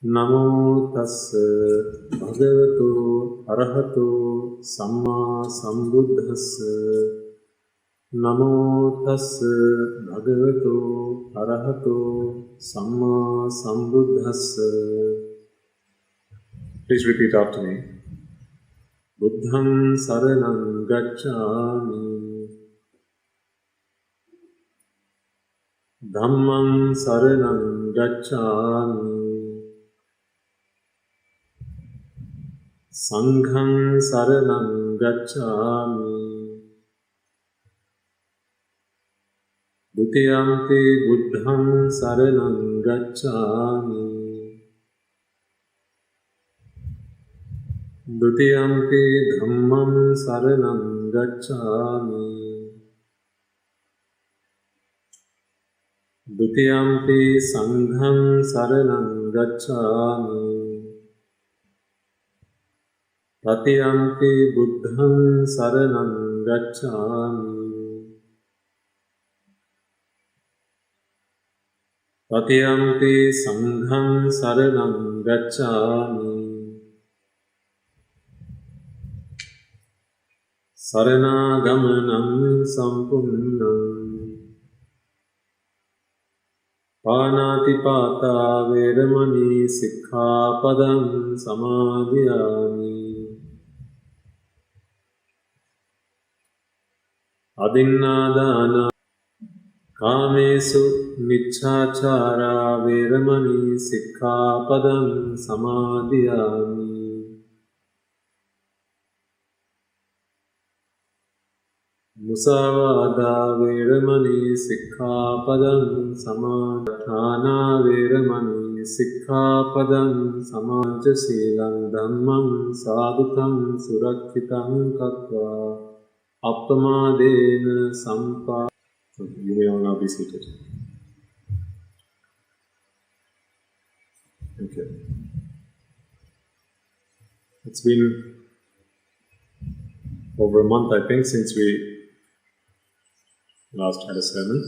Namo tassa bhagavato arahato samma sambuddhassa. Namo tassa bhagavato arahato samma sambuddhassa. Please repeat after me. Buddham saranam gacchami. Dhammam saranam gacchami. Sangham saranam gacchami. Dutiyampi buddham saranam gacchami. Dutiyampi dhammam saranam gacchami. Dutiyampi sangham saranam gacchami. Tatiyampi buddham saranam gacchami. Tatiyampi sangham saranam gacchami. Saranaгаmanam sampunnam. Panatipata veramani sikkhapadam samadhiyami. Adinnādāna kāmesu micchāchārā veramani sikkhapadam samadhiyami. Musāvādā veramani sikkhapadam samadhāna veramani sikkhapadam samajjasīlam dhammam sādhukam surakhitam katvā. Appamadena sampa. You may all now be seated. Okay. It's been over a month, I think, since we last had a sermon.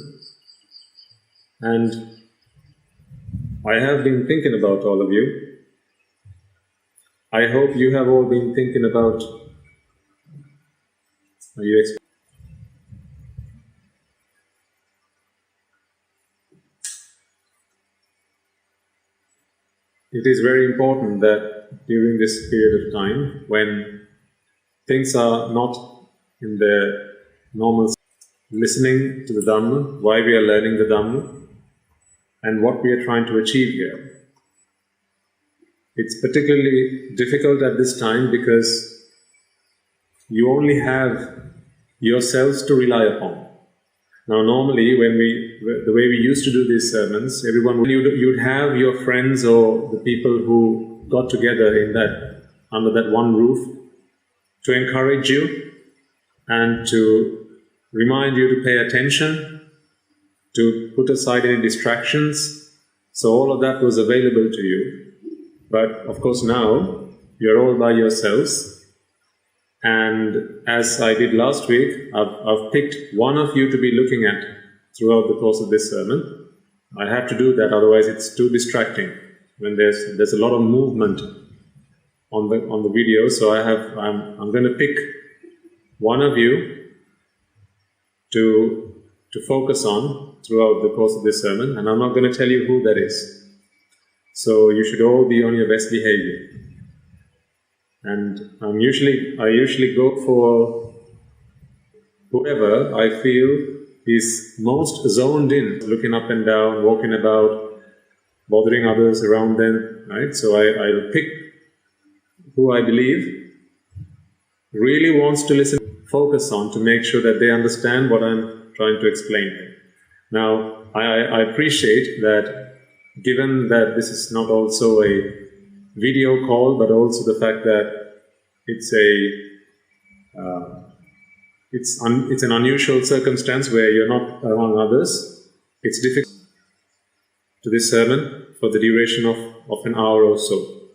And I have been thinking about all of you. I hope you have all been thinking about It is very important that during this period of time, when things are not in their normal, listening to the Dhamma, why we are learning the Dhamma, and what we are trying to achieve here. It's particularly difficult at this time because you only have yourselves to rely upon. Now normally the way we used to do these sermons, you'd have your friends or the people who got together under that one roof to encourage you and to remind you to pay attention, to put aside any distractions. So all of that was available to you. But of course now you're all by yourselves. And as I did last week, I've picked one of you to be looking at throughout the course of this sermon. I have to do that, otherwise it's too distracting when there's a lot of movement on the video. So I'm going to pick one of you to focus on throughout the course of this sermon, and I'm not going to tell you who that is. So you should all be on your best behavior. And I usually go for whoever I feel is most zoned in, looking up and down, walking about, bothering others around them, right? So I'll pick who I believe really wants to listen, focus on, to make sure that they understand what I'm trying to explain. Now, I appreciate that, given that this is not also a video call, but also the fact that it's an unusual circumstance where you're not around others. It's difficult to this sermon for the duration of an hour or so.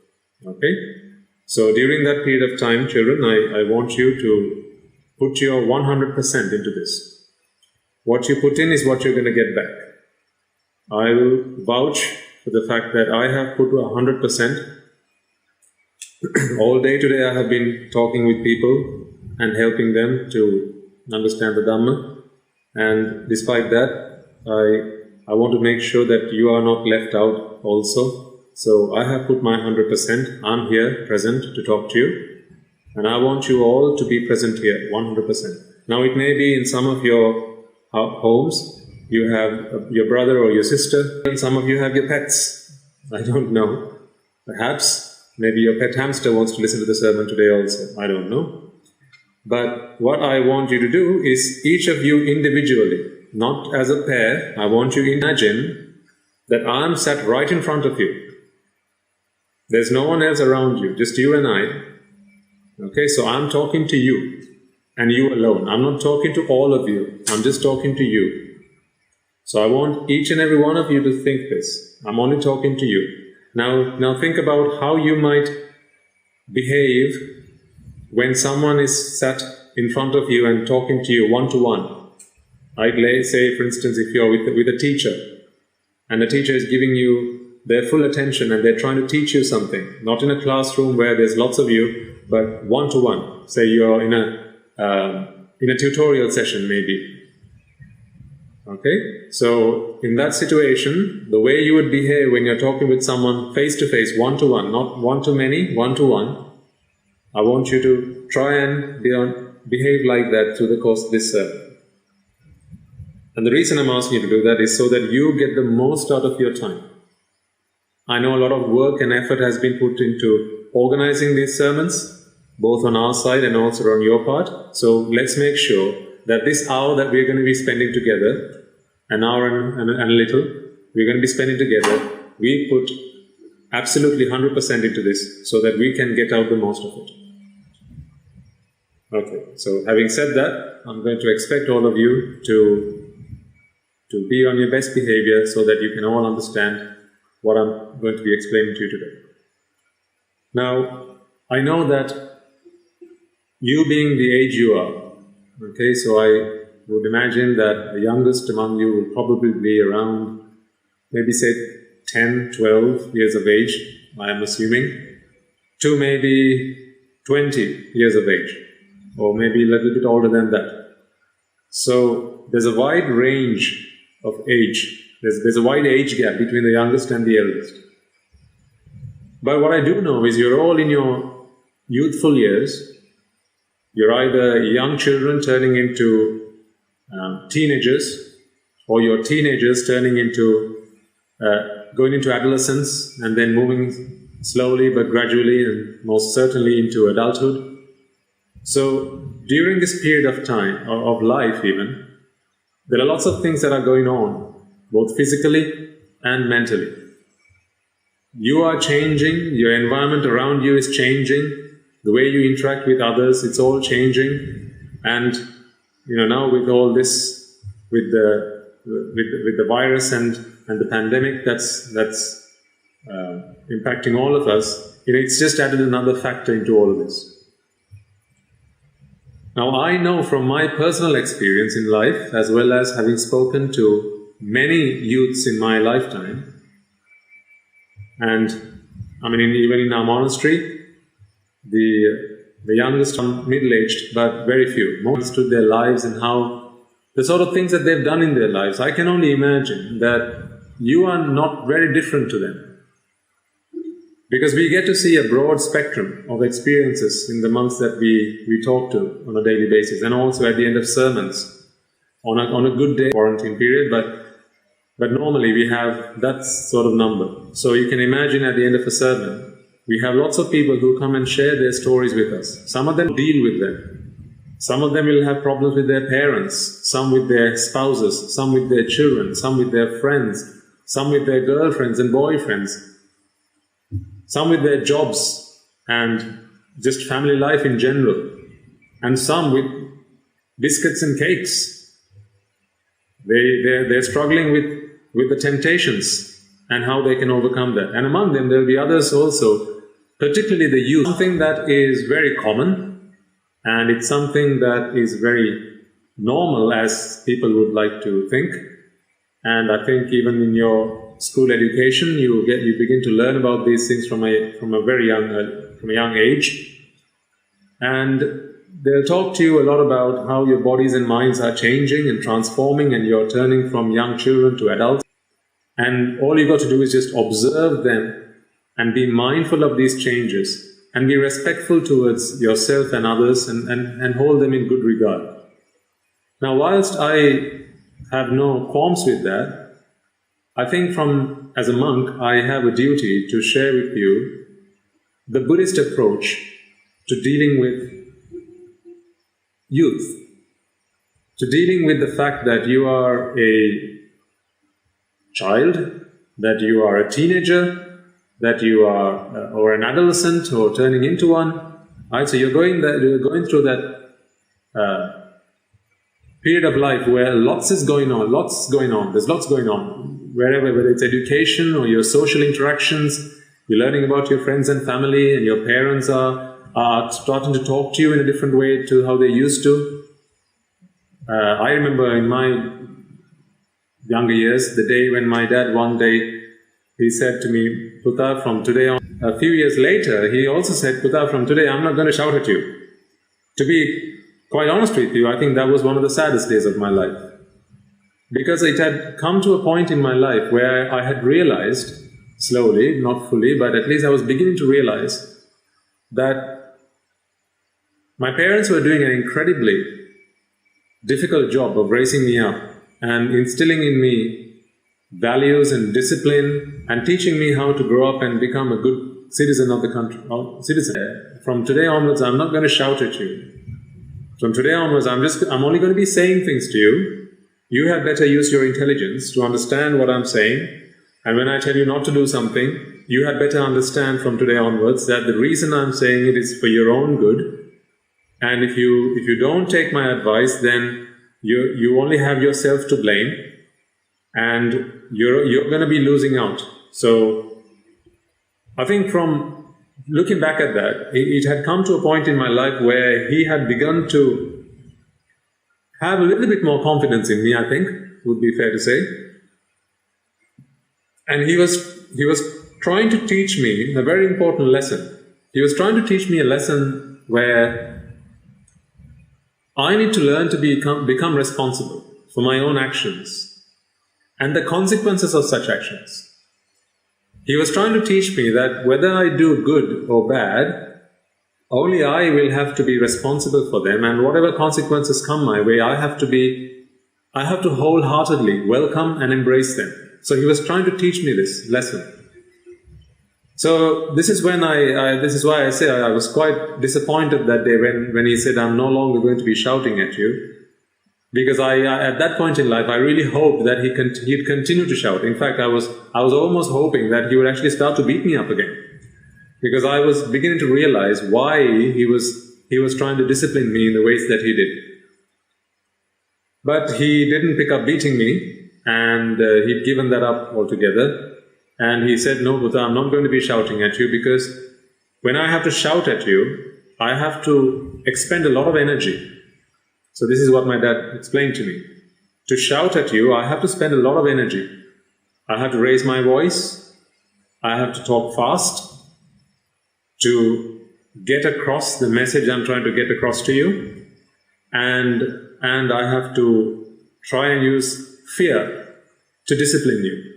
Okay? So during that period of time, children, I want you to put your 100% into this. What you put in is what you're going to get back. I will vouch for the fact that I have put 100%. All day today I have been talking with people and helping them to understand the Dhamma. And despite that, I want to make sure that you are not left out also. So I have put my 100%. I'm here, present, to talk to you. And I want you all to be present here, 100%. Now it may be in some of your homes, you have your brother or your sister, and some of you have your pets. I don't know. Perhaps, maybe your pet hamster wants to listen to the sermon today also. I don't know. But what I want you to do is, each of you individually, not as a pair, I want you to imagine that I'm sat right in front of you. There's no one else around you, just you and I. Okay, so I'm talking to you, and you alone. I'm not talking to all of you, I'm just talking to you. So I want each and every one of you to think this. I'm only talking to you. Now think about how you might behave when someone is sat in front of you and talking to you one-to-one. I'd say, for instance, if you're with a teacher, and the teacher is giving you their full attention and they're trying to teach you something, not in a classroom where there's lots of you, but one-to-one. Say you're in a tutorial session maybe. Okay? So, in that situation, the way you would behave when you're talking with someone face-to-face, one-to-one, not one-to-many, one-to-one, I want you to try and behave like that through the course of this sermon. And the reason I'm asking you to do that is so that you get the most out of your time. I know a lot of work and effort has been put into organizing these sermons, both on our side and also on your part. So let's make sure that this hour that we're going to be spending together, an hour and a little, we're going to be spending together, we put absolutely 100% into this so that we can get out the most of it. Okay, so having said that, I'm going to expect all of you to be on your best behavior so that you can all understand what I'm going to be explaining to you today. Now, I know that you being the age you are, okay, so I would imagine that the youngest among you will probably be around, maybe say 10, 12 years of age, I am assuming, to maybe 20 years of age, or maybe a little bit older than that. So there's a wide range of age. There's a wide age gap between the youngest and the eldest. But what I do know is you're all in your youthful years. You're either young children turning into teenagers, or you're teenagers turning into, going into adolescence and then moving slowly but gradually and most certainly into adulthood. So during this period of time, of life even, there are lots of things that are going on, both physically and mentally. You are changing, your environment around you is changing, the way you interact with others, it's all changing. And now with all this, with the virus and the pandemic that's impacting all of us, it's just added another factor into all of this. Now I know from my personal experience in life, as well as having spoken to many youths in my lifetime, and even in our monastery, the youngest are middle-aged, but very few. Most understood their lives and how the sort of things that they've done in their lives. I can only imagine that you are not very different to them. Because we get to see a broad spectrum of experiences in the monks that we talk to on a daily basis, and also at the end of sermons on a good day, quarantine period, but normally we have that sort of number. So you can imagine at the end of a sermon, we have lots of people who come and share their stories with us. Some of them deal with them. Some of them will have problems with their parents, some with their spouses, some with their children, some with their friends, some with their girlfriends and boyfriends, some with their jobs and just family life in general, and some with biscuits and cakes. They're struggling with the temptations and how they can overcome that. And among them, there will be others also, particularly the youth. Something that is very common, and it's something that is very normal as people would like to think. And I think even in your school education, you begin to learn about these things from a very young age, and they'll talk to you a lot about how your bodies and minds are changing and transforming, and you're turning from young children to adults. And all you got to do is just observe them and be mindful of these changes and be respectful towards yourself and others, and hold them in good regard. Now, whilst I have no qualms with that, I think as a monk, I have a duty to share with you the Buddhist approach to dealing with youth, to dealing with the fact that you are a child, that you are a teenager, that you are or an adolescent or turning into one. Right? So you're going through that period of life where lots is going on, there's lots going on, whether it's education or your social interactions, you're learning about your friends and family, and your parents are starting to talk to you in a different way to how they used to. I remember in my younger years, the day when my dad one day, he said to me, Putta, from today on, a few years later, he also said, Putta, from today I'm not going to shout at you. To be quite honest with you, I think that was one of the saddest days of my life. Because it had come to a point in my life where I had realized, slowly, not fully, but at least I was beginning to realize that my parents were doing an incredibly difficult job of raising me up and instilling in me values and discipline, and teaching me how to grow up and become a good citizen of the country. From today onwards, I'm not going to shout at you. From today onwards, I'm only going to be saying things to you. You had better use your intelligence to understand what I'm saying. And when I tell you not to do something, you had better understand from today onwards that the reason I'm saying it is for your own good. And if you don't take my advice, then you only have yourself to blame, and you're going to be losing out. So I think from looking back at that, it had come to a point in my life where he had begun to have a little bit more confidence in me, I think, would be fair to say. And he was trying to teach me a very important lesson. He was trying to teach me a lesson where I need to learn to become responsible for my own actions and the consequences of such actions. He was trying to teach me that whether I do good or bad, only I will have to be responsible for them, and whatever consequences come my way, I have to wholeheartedly welcome and embrace them. So he was trying to teach me this lesson. So this is when this is why I say I was quite disappointed that day when he said, I'm no longer going to be shouting at you. Because at that point in life, I really hoped that he'd continue to shout. In fact, I was almost hoping that he would actually start to beat me up again. Because I was beginning to realize why he was trying to discipline me in the ways that he did. But he didn't pick up beating me, and he'd given that up altogether. And he said, no, Buddha, I'm not going to be shouting at you, because when I have to shout at you, I have to expend a lot of energy. So this is what my dad explained to me. To shout at you, I have to spend a lot of energy. I have to raise my voice. I have to talk fast to get across the message I'm trying to get across to you. And I have to try and use fear to discipline you.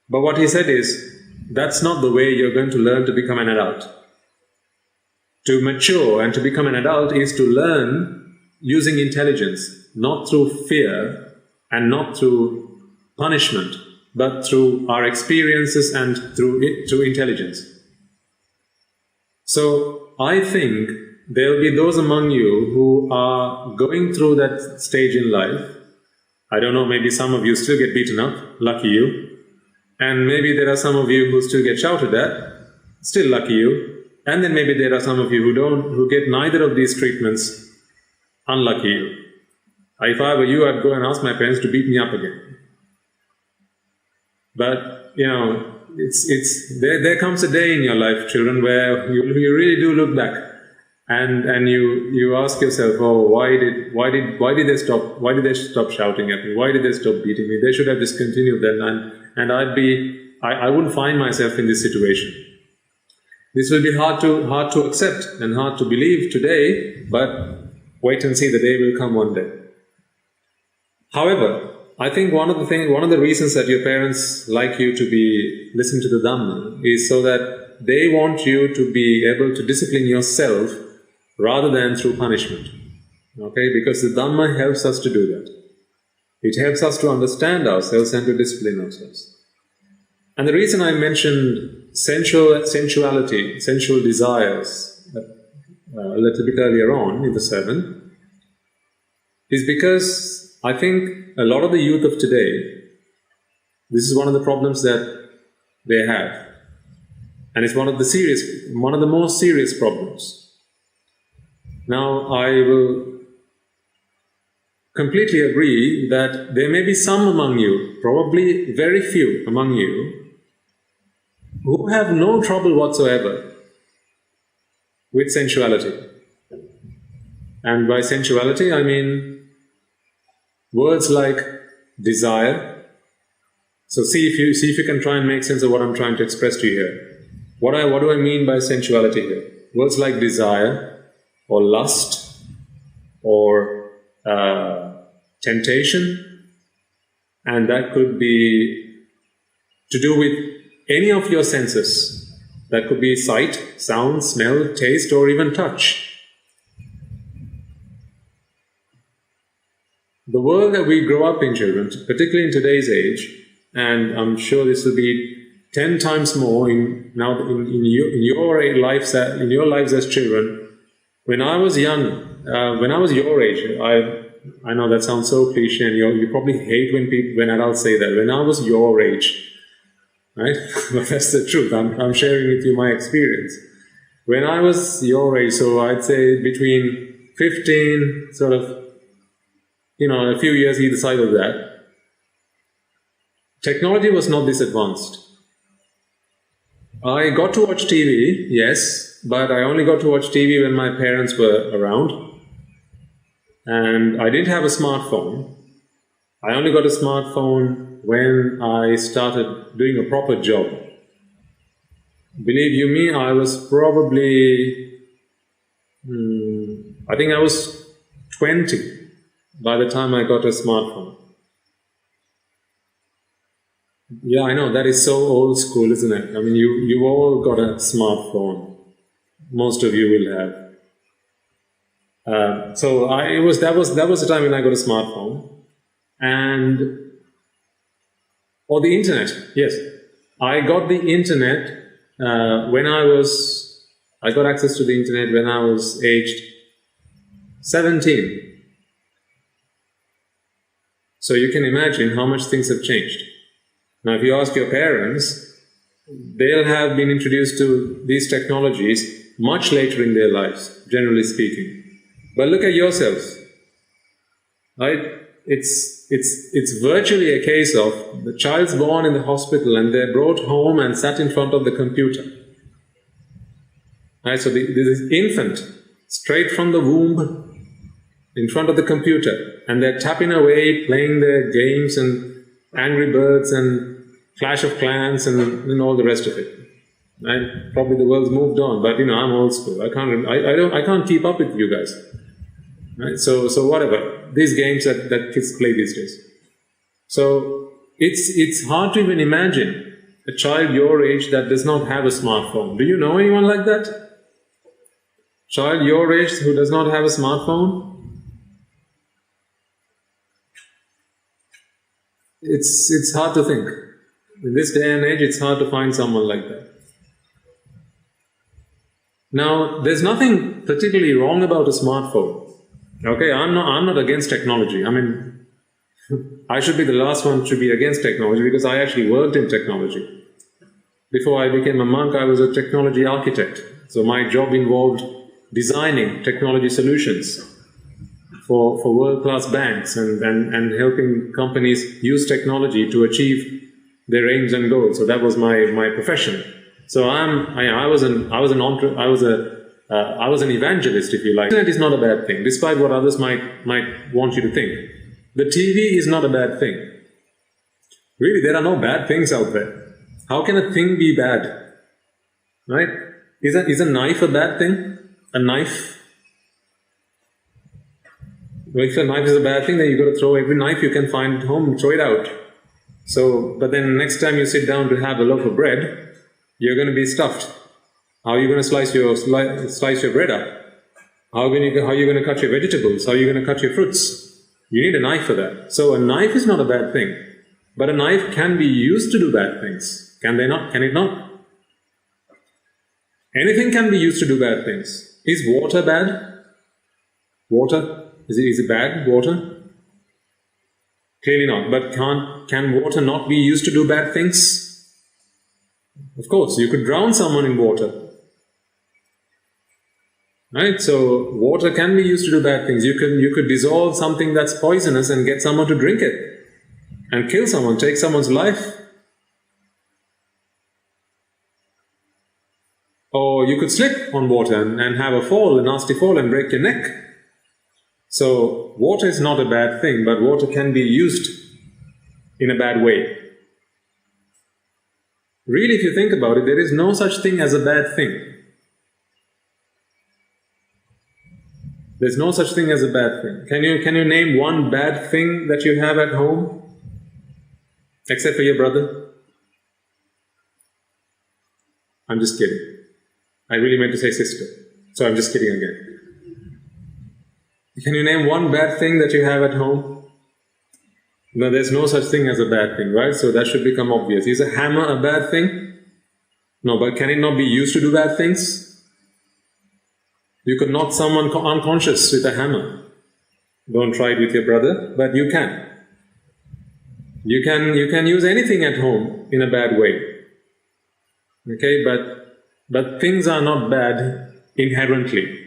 But what he said is, that's not the way you're going to learn to become an adult. To mature and to become an adult is to learn using intelligence, not through fear and not through punishment, but through our experiences and through intelligence. So I think there will be those among you who are going through that stage in life. I don't know, maybe some of you still get beaten up, lucky you. And maybe there are some of you who still get shouted at, still lucky you. And then maybe there are some of you who get neither of these treatments, unlucky you. If I were you, I'd go and ask my parents to beat me up again. But, you know, there comes a day in your life, children, where you really do look back and you ask yourself, oh, why did they stop shouting at me? Why did they stop beating me? They should have just continued then, and I wouldn't find myself in this situation. This will be hard to accept and hard to believe today, but wait and see, the day will come one day. However, I think one of the reasons that your parents like you to be listen to the Dhamma is so that they want you to be able to discipline yourself rather than through punishment. Okay, because the Dhamma helps us to do that. It helps us to understand ourselves and to discipline ourselves. And the reason I mentioned sensuality, sensual desires a little bit earlier on in the sermon is because I think a lot of the youth of today, this is one of the problems that they have. And it's one of the most serious problems. Now, I will completely agree that there may be some among you, probably very few among you, who have no trouble whatsoever with sensuality. And by sensuality, I mean words like desire. So see if you can try and make sense of what I'm trying to express to you here. What do I mean by sensuality here? Words like desire, or lust, or temptation, and that could be to do with any of your senses. That could be sight, sound, smell, taste, or even touch. The world that we grow up in, children, particularly in today's age, and I'm sure this will be 10 times more in your lives as children. When I was young, when I was your age, I know that sounds so cliche, and you probably hate when adults say that. When I was your age, right? But that's the truth. I'm sharing with you my experience. When I was your age, so I'd say between 15, sort of, a few years either side of that, technology was not this advanced. I got to watch TV, yes, but I only got to watch TV when my parents were around. And I didn't have a smartphone. I only got a smartphone when I started doing a proper job. Believe you me, I was probably, I think I was 20 by the time I got a smartphone. Yeah, I know, that is so old school, isn't it? I mean, you all got a smartphone. Most of you will have. So that was the time when I got a smartphone, or the internet. Yes, I got the internet I got access to the internet when I was aged 17. So you can imagine how much things have changed. Now, if you ask your parents, they'll have been introduced to these technologies much later in their lives, generally speaking. But look at yourselves, right? It's virtually a case of the child's born in the hospital and they're brought home and sat in front of the computer. Right? So this infant, straight from the womb, in front of the computer, and they're tapping away, playing their games and Angry Birds and Clash of Clans and all the rest of it. Right? Probably the world's moved on, but I'm old school. I can't keep up with you guys. Right? So whatever, these games that kids play these days. So it's hard to even imagine a child your age that does not have a smartphone. Do you know anyone like that? Child your age who does not have a smartphone? It's hard to think. In this day and age, it's hard to find someone like that. Now, there's nothing particularly wrong about a smartphone. Okay, I'm not against technology. I mean, I should be the last one to be against technology because I actually worked in technology. Before I became a monk, I was a technology architect. So my job involved designing technology solutions for world-class banks and helping companies use technology to achieve their aims and goals. So that was my profession. So I was an evangelist, if you like. Internet is not a bad thing, despite what others might want you to think. The TV is not a bad thing. Really, there are no bad things out there. How can a thing be bad? Right? Is a knife a bad thing? A knife? Well, if a knife is a bad thing, then you've got to throw every knife you can find at home and throw it out. So, but then next time you sit down to have a loaf of bread, you're going to be stuffed. How are you going to slice your bread up? How are you going to cut your vegetables? How are you going to cut your fruits? You need a knife for that. So a knife is not a bad thing. But a knife can be used to do bad things. Can they not? Can it not? Anything can be used to do bad things. Is water bad? Water? Is it bad, water? Clearly not. But can water not be used to do bad things? Of course, you could drown someone in water. Right? So water can be used to do bad things. You could dissolve something that's poisonous and get someone to drink it and kill someone, take someone's life. Or you could slip on water and have a fall, a nasty fall, and break your neck. So water is not a bad thing, but water can be used in a bad way. Really, if you think about it, there is no such thing as a bad thing. There's no such thing as a bad thing. Can you name one bad thing that you have at home? Except for your brother? I'm just kidding. I really meant to say sister. So I'm just kidding again. Can you name one bad thing that you have at home? No, there's no such thing as a bad thing, right? So that should become obvious. Is a hammer a bad thing? No, but can it not be used to do bad things? You could knock someone unconscious with a hammer. Don't try it with your brother, but you can. You can use anything at home in a bad way. Okay, but things are not bad inherently.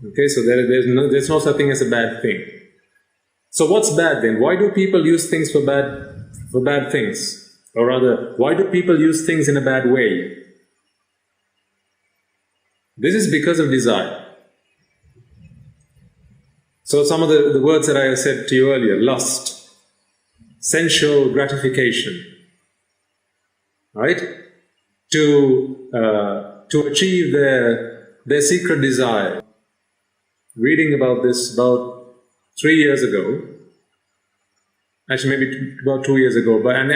Okay, so there's no such thing as a bad thing. So what's bad then? Why do people use things for bad things? Or rather, why do people use things in a bad way? This is because of desire. So some of the words that I said to you earlier: lust, sensual gratification, right? To achieve their secret desire. Reading about this about 3 years ago, actually maybe about 2 years ago, but and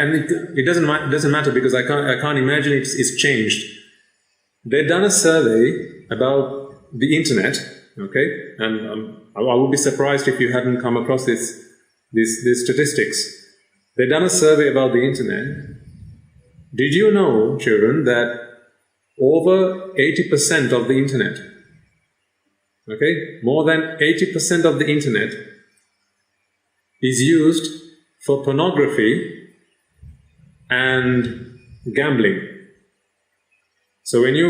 it doesn't matter because I can't imagine it's changed. They've done a survey about the internet, okay, and I would be surprised if you hadn't come across these statistics. They've done a survey about the internet. Did you know, children, that over 80% of the internet, okay, more than 80% of the internet is used for pornography and gambling. So when you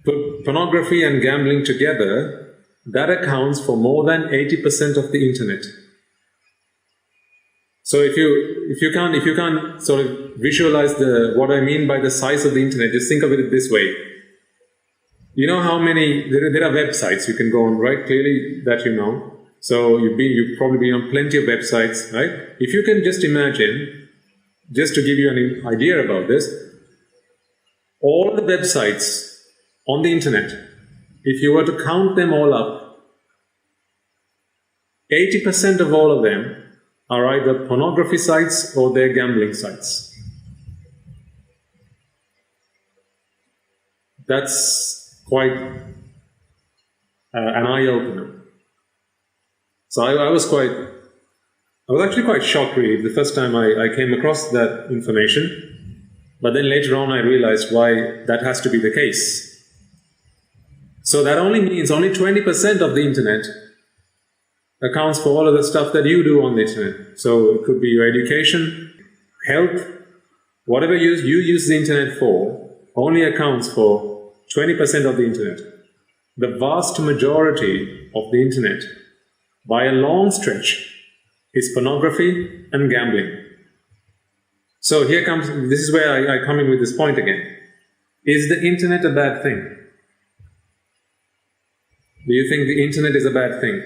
put pornography and gambling together, that accounts for more than 80% of the internet. So if you can't sort of visualize what I mean by the size of the internet, just think of it this way. You know how many there are websites you can go on, right? Clearly that you know. So you've probably been on plenty of websites, right? If you can just imagine, just to give you an idea about this, all the websites on the internet, if you were to count them all up, 80% of all of them are either pornography sites or they're gambling sites. That's quite an eye-opener. So I was actually quite shocked really the first time I came across that information, but then later on I realized why that has to be the case. So that only means only 20% of the internet accounts for all of the stuff that you do on the internet. So it could be your education, health, whatever you use the internet for, only accounts for 20% of the internet. The vast majority of the internet, by a long stretch, is pornography and gambling. So this is where I come in with this point again. Is the internet a bad thing? Do you think the internet is a bad thing?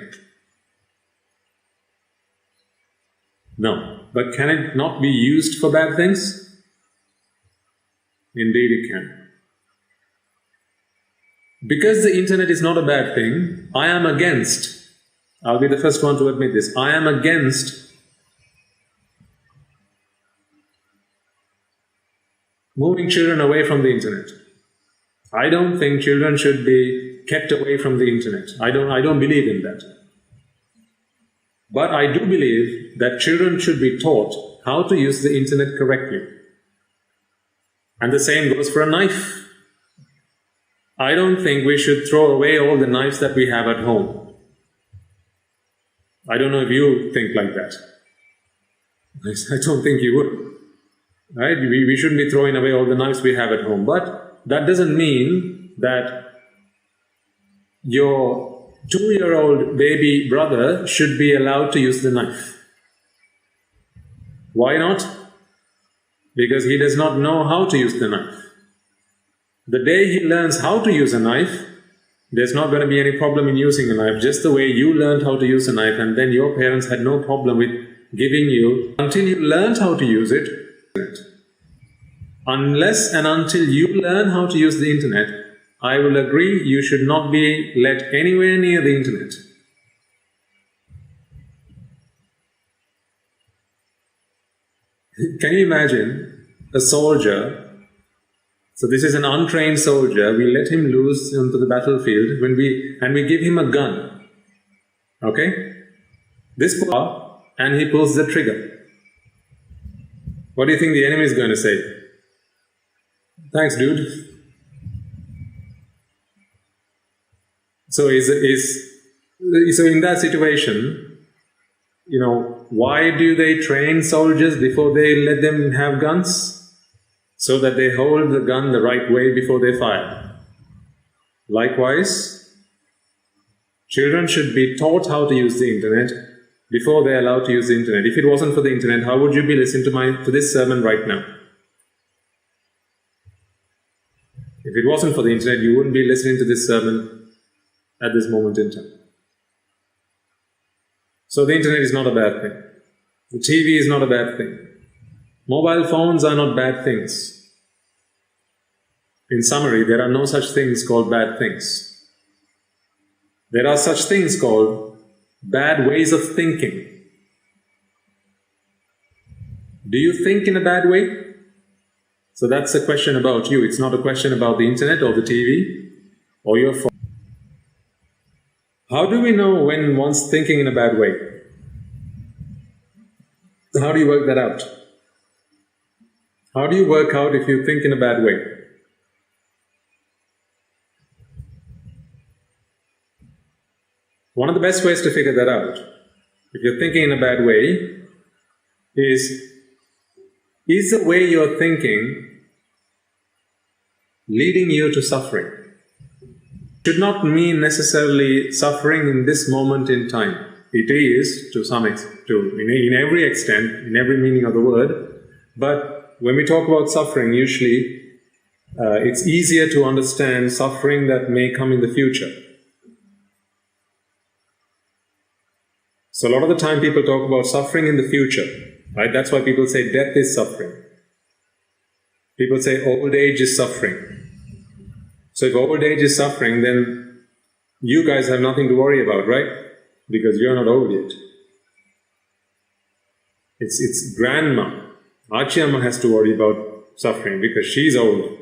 No. But can it not be used for bad things? Indeed it can. Because the internet is not a bad thing, I am against, I'll be the first one to admit this, I am against moving children away from the internet. I don't think children should be kept away from the internet. I don't believe in that. But I do believe that children should be taught how to use the internet correctly. And the same goes for a knife. I don't think we should throw away all the knives that we have at home. I don't know if you think like that. I don't think you would. Right? We shouldn't be throwing away all the knives we have at home. But that doesn't mean that your 2-year-old baby brother should be allowed to use the knife. Why not? Because he does not know how to use the knife. The day he learns how to use a knife, there's not going to be any problem in using a knife, just the way you learned how to use a knife and then your parents had no problem with giving you until you learned how to use it. Unless and until you learn how to use the internet, I will agree you should not be let anywhere near the internet. Can you imagine a soldier? So this is an untrained soldier, we let him loose onto the battlefield and we give him a gun. Okay? This part, and he pulls the trigger. What do you think the enemy is going to say? Thanks, dude. So in that situation, you know, why do they train soldiers before they let them have guns? So that they hold the gun the right way before they fire. Likewise, children should be taught how to use the internet before they're allowed to use the internet. If it wasn't for the internet, how would you be listening to this sermon right now? If it wasn't for the internet, you wouldn't be listening to this sermon at this moment in time. So the internet is not a bad thing. The TV is not a bad thing. Mobile phones are not bad things. In summary, there are no such things called bad things. There are such things called bad ways of thinking. Do you think in a bad way? So that's a question about you. It's not a question about the internet or the TV or your phone. How do we know when one's thinking in a bad way? How do you work that out? How do you work out if you think in a bad way? One of the best ways to figure that out, if you're thinking in a bad way, is the way you're thinking leading you to suffering? It should not mean necessarily suffering in this moment in time. It is, to some extent, in every extent, in every meaning of the word, but when we talk about suffering, usually it's easier to understand suffering that may come in the future. So a lot of the time people talk about suffering in the future, right? That's why people say death is suffering. People say old age is suffering. So if old age is suffering, then you guys have nothing to worry about, right? Because you're not old yet. It's grandma. Achiyamma has to worry about suffering because she's old.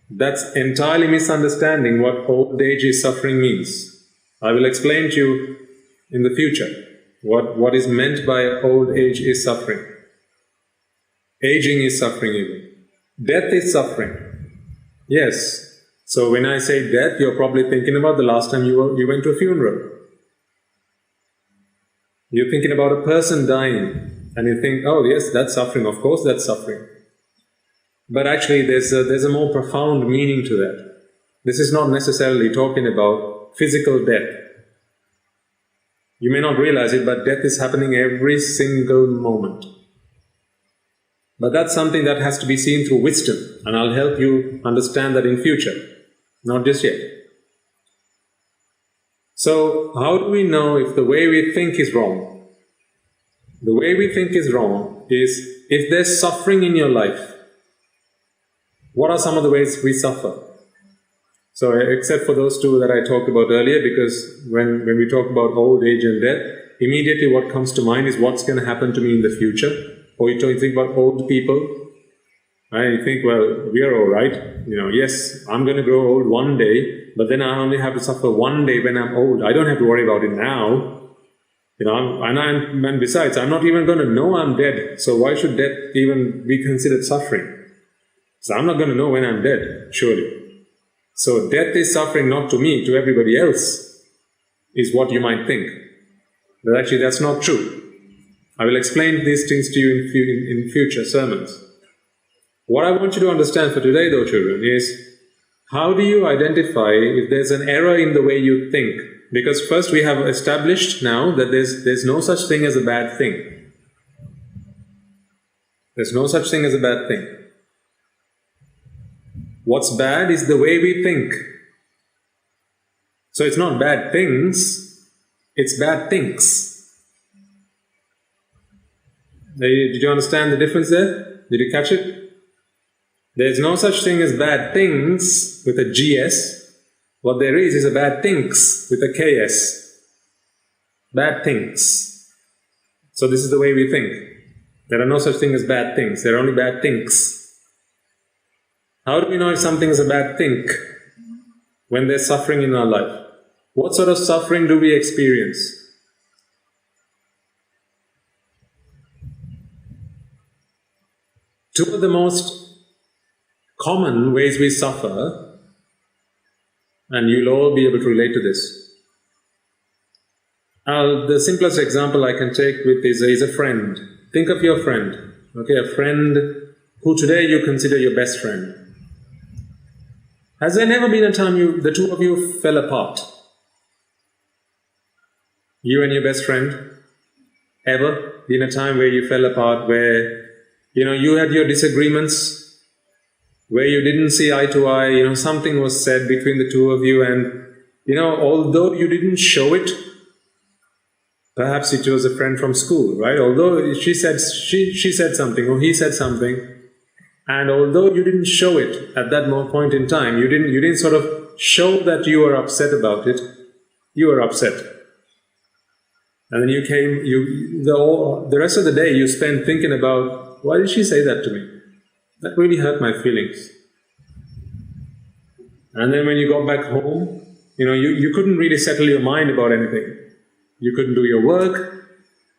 That's entirely misunderstanding what old age is suffering means. I will explain to you in the future what is meant by old age is suffering. Aging is suffering even. Death is suffering. Yes. So when I say death, you're probably thinking about the last time you went to a funeral. You're thinking about a person dying. And you think, oh yes, that's suffering, of course that's suffering. But actually there's a more profound meaning to that. This is not necessarily talking about physical death. You may not realize it, but death is happening every single moment. But that's something that has to be seen through wisdom, and I'll help you understand that in future, not just yet. So, how do we know if the way we think is wrong? The way we think is wrong is, if there's suffering in your life, what are some of the ways we suffer? So, except for those two that I talked about earlier, because when we talk about old age and death, immediately what comes to mind is what's going to happen to me in the future. Or you think about old people, right? You think, well, we are all right. Yes, I'm going to grow old one day, but then I only have to suffer one day when I'm old. I don't have to worry about it now. And besides, I'm not even going to know I'm dead. So why should death even be considered suffering? So I'm not going to know when I'm dead, surely. So death is suffering not to me, to everybody else, is what you might think. But actually that's not true. I will explain these things to you in future sermons. What I want you to understand for today though, children, is how do you identify if there's an error in the way you think? Because first we have established now that there's no such thing as a bad thing. There's no such thing as a bad thing. What's bad is the way we think. So it's not bad things, it's bad things. Did you understand the difference there? Did you catch it? There's no such thing as bad things with a GS. What there is a bad things with a KS. Bad things. So this is the way we think. There are no such thing as bad things, there are only bad things. How do we know if something is a bad thing? When there's suffering in our life. What sort of suffering do we experience? Two of the most common ways we suffer, and you'll all be able to relate to this. The simplest example I can take with is a friend. Think of your friend, okay, a friend who today you consider your best friend. Has there never been a time the two of you fell apart? You and your best friend? Ever been a time where you fell apart, where you had your disagreements, where you didn't see eye to eye, something was said between the two of you, and although you didn't show it, perhaps it was a friend from school, right? Although she said something or he said something, and although you didn't show it at that point in time, you didn't sort of show that you were upset about it, you were upset. And then the rest of the day you spent thinking about, why did she say that to me? That really hurt my feelings. And then when you got back home, you couldn't really settle your mind about anything. You couldn't do your work.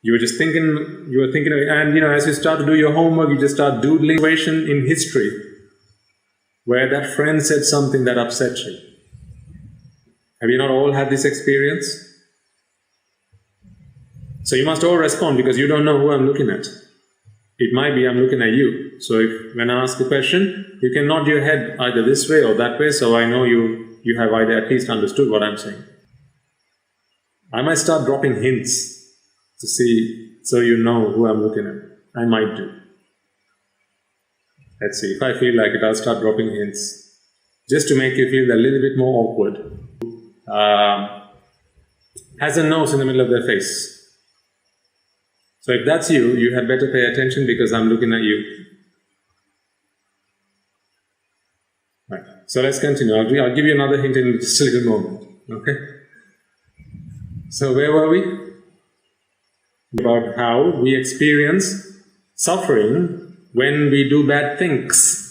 You were just thinking, and as you start to do your homework, you just start doodling a situation in history where that friend said something that upset you. Have you not all had this experience? So you must all respond, because you don't know who I'm looking at. It might be I'm looking at you. So when I ask a question, you can nod your head either this way or that way, so I know you have either at least understood what I'm saying. I might start dropping hints to see, so you know who I'm looking at. I might do. Let's see, if I feel like it, I'll start dropping hints, just to make you feel a little bit more awkward. Has a nose in the middle of their face. So if that's you, you had better pay attention, because I'm looking at you. Right. So let's continue. I'll give you another hint in just a little moment. Okay? So where were we? About how we experience suffering when we do bad things.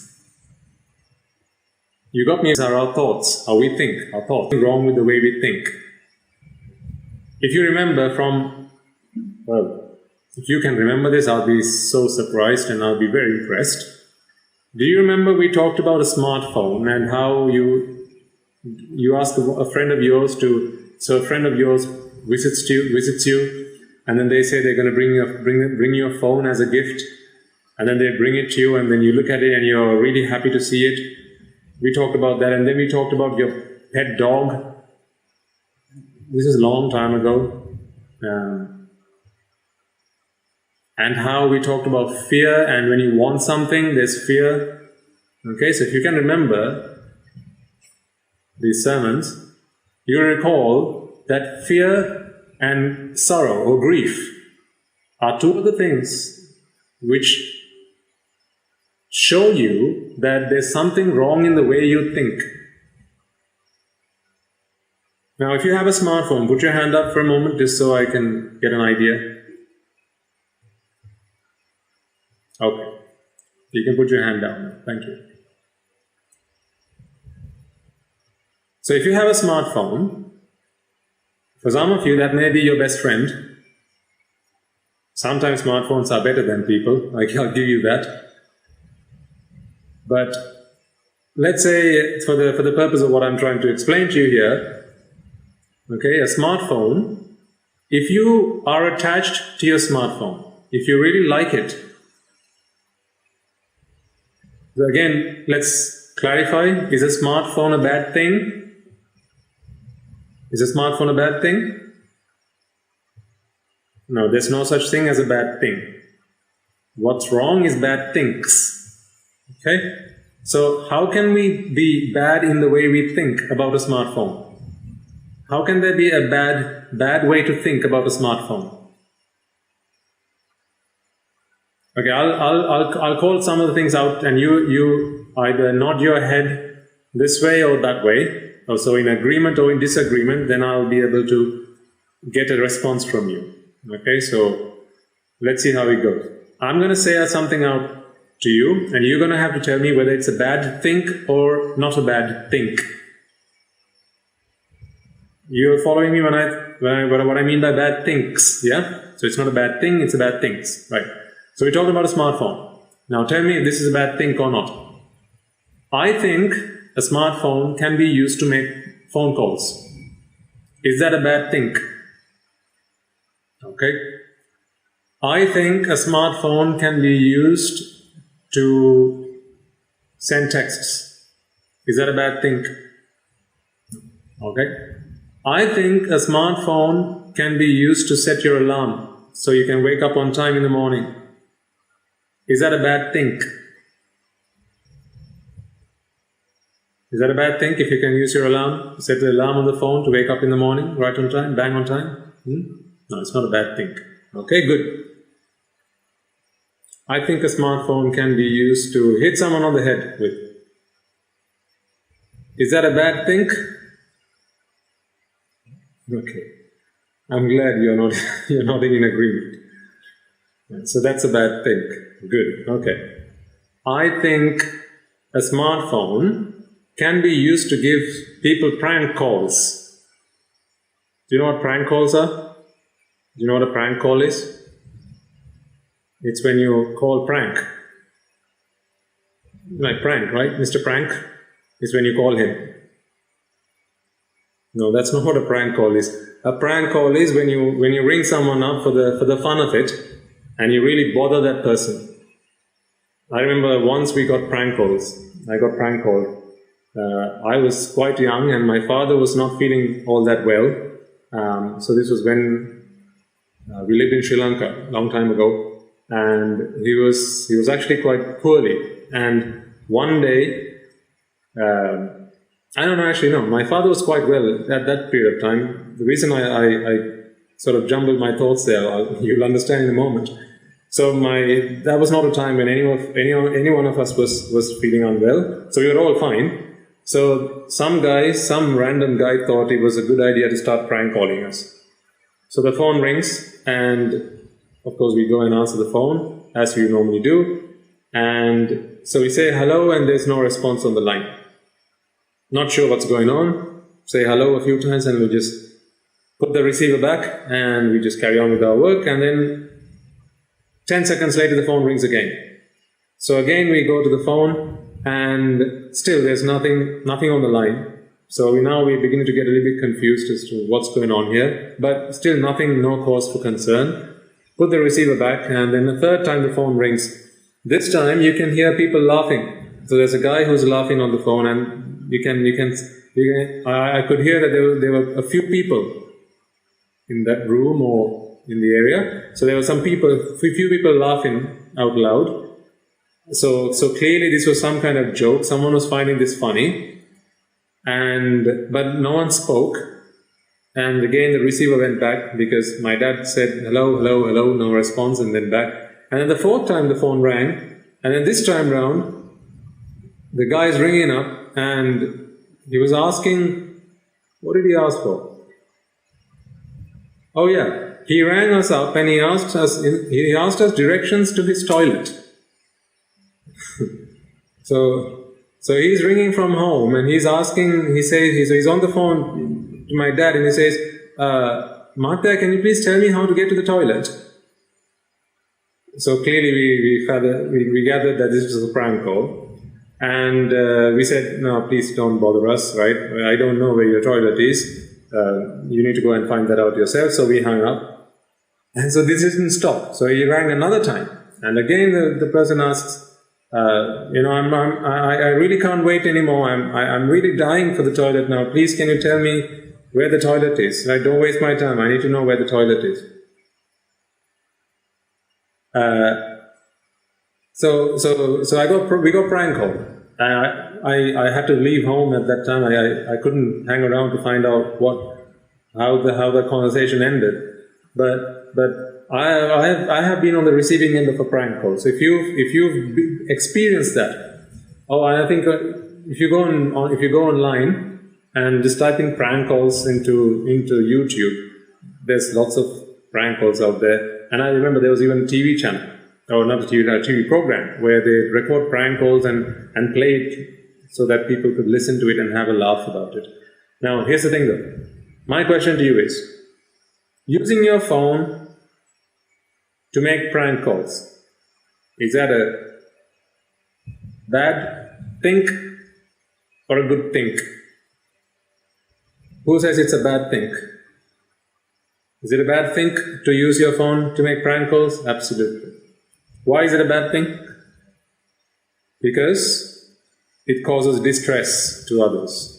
You got me? These are our thoughts, how we think, our thoughts. What's wrong with the way we think? If you remember if you can remember this, I'll be so surprised and I'll be very impressed. Do you remember we talked about a smartphone and how you ask a friend of yours so a friend of yours visits you, and then they say they're going to bring you a phone as a gift, and then they bring it to you, and then you look at it and you're really happy to see it. We talked about that, and then we talked about your pet dog. This is a long time ago. And how we talked about fear, and when you want something, there's fear. Okay, so if you can remember these sermons, you'll recall that fear and sorrow or grief are two of the things which show you that there's something wrong in the way you think. Now, if you have a smartphone, put your hand up for a moment just so I can get an idea. Okay. You can put your hand down. Thank you. So if you have a smartphone, for some of you that may be your best friend. Sometimes smartphones are better than people, I'll give you that. But let's say, for the purpose of what I'm trying to explain to you here, okay, a smartphone, if you are attached to your smartphone, if you really like it, so again, let's clarify, is a smartphone a bad thing? Is a smartphone a bad thing? No, there's no such thing as a bad thing. What's wrong is bad things. Okay? So how can we be bad in the way we think about a smartphone? How can there be a bad way to think about a smartphone? Okay, I'll call some of the things out, and you either nod your head this way or that way, also in agreement or in disagreement, then I'll be able to get a response from you. Okay, so let's see how it goes. I'm going to say something out to you, and you're going to have to tell me whether it's a bad think or not a bad think. You're following me what I mean by bad thinks, yeah? So it's not a bad thing, it's a bad thinks, right? So we're talking about a smartphone. Now tell me if this is a bad think or not. I think a smartphone can be used to make phone calls. Is that a bad think? Okay. I think a smartphone can be used to send texts. Is that a bad think? Okay. I think a smartphone can be used to set your alarm so you can wake up on time in the morning. Is that a bad think? Is that a bad think if you can use your alarm, set the alarm on the phone to wake up in the morning, right on time, bang on time? No, it's not a bad think. Okay, good. I think a smartphone can be used to hit someone on the head with. Is that a bad think? Okay. I'm glad you're nodding in agreement. So that's a bad think. Good. Okay. I think a smartphone can be used to give people prank calls. Do you know what prank calls are? Do you know what a prank call is? It's when you call prank. Like prank, right? Mr. Prank is when you call him. No, that's not what a prank call is. A prank call is when you ring someone up for the fun of it, and you really bother that person. I remember once we got prank calls. I got prank called. I was quite young, and my father was not feeling all that well. So this was when we lived in Sri Lanka a long time ago, and he was actually quite poorly. And one day, I don't know, actually no, my father was quite well at that period of time. The reason I sort of jumbled my thoughts there, you'll understand in a moment. So that was not a time when any one of us was feeling unwell. So we were all fine. So some random guy thought it was a good idea to start prank calling us. So the phone rings, and of course we go and answer the phone, as we normally do. And so we say hello, and there's no response on the line. Not sure what's going on. Say hello a few times, and we just put the receiver back, and we just carry on with our work. And then 10 seconds later, the phone rings again. So again, we go to the phone, and still there's nothing on the line. So we're beginning to get a little bit confused as to what's going on here, but still nothing, no cause for concern. Put the receiver back, and then the third time the phone rings. This time you can hear people laughing. So there's a guy who's laughing on the phone, and I could hear that there were a few people in that room or in the area. So there were a few people laughing out loud. So clearly this was some kind of joke. Someone was finding this funny, but no one spoke. and again the receiver went back because my dad said hello, hello, hello, no response, and then back. And then the fourth time the phone rang, and then this time round the guy is ringing up and he was asking, what did he ask for? Oh yeah, he rang us up and he asked us directions to his toilet. So he's ringing from home and he's asking, he's on the phone to my dad and he says, Martha, can you please tell me how to get to the toilet? So clearly we gathered that this was a prank call. And we said, no, please don't bother us, right? I don't know where your toilet is. You need to go and find that out yourself. So we hung up. And so this didn't stop. So he rang another time. And again the person asks, I really can't wait anymore. I'm really dying for the toilet now. Please, can you tell me where the toilet is? Like, don't waste my time. I need to know where the toilet is. So we got prank called. I had to leave home at that time. I couldn't hang around to find out how the conversation ended. But I have been on the receiving end of a prank call. So if you've experienced that, I think if you go online and just type in prank calls into YouTube, there's lots of prank calls out there. And I remember there was even a TV channel, or not a TV program, where they record prank calls and play it so that people could listen to it and have a laugh about it. Now, here's the thing though. My question to you is, using your phone to make prank calls, is that a bad thing or a good thing? Who says it's a bad thing? Is it a bad thing to use your phone to make prank calls? Absolutely. Why is it a bad thing? Because it causes distress to others.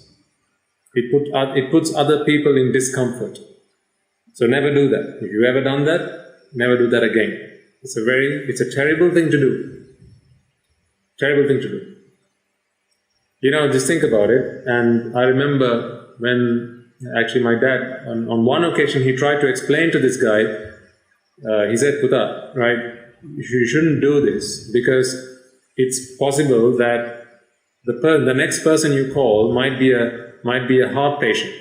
It puts other people in discomfort. So never do that. If you've ever done that, never do that again. It's a terrible thing to do. Terrible thing to do. Just think about it. And I remember when actually my dad, on one occasion, he tried to explain to this guy, he said, Puta, right, you shouldn't do this because it's possible that the next person you call might be a heart patient.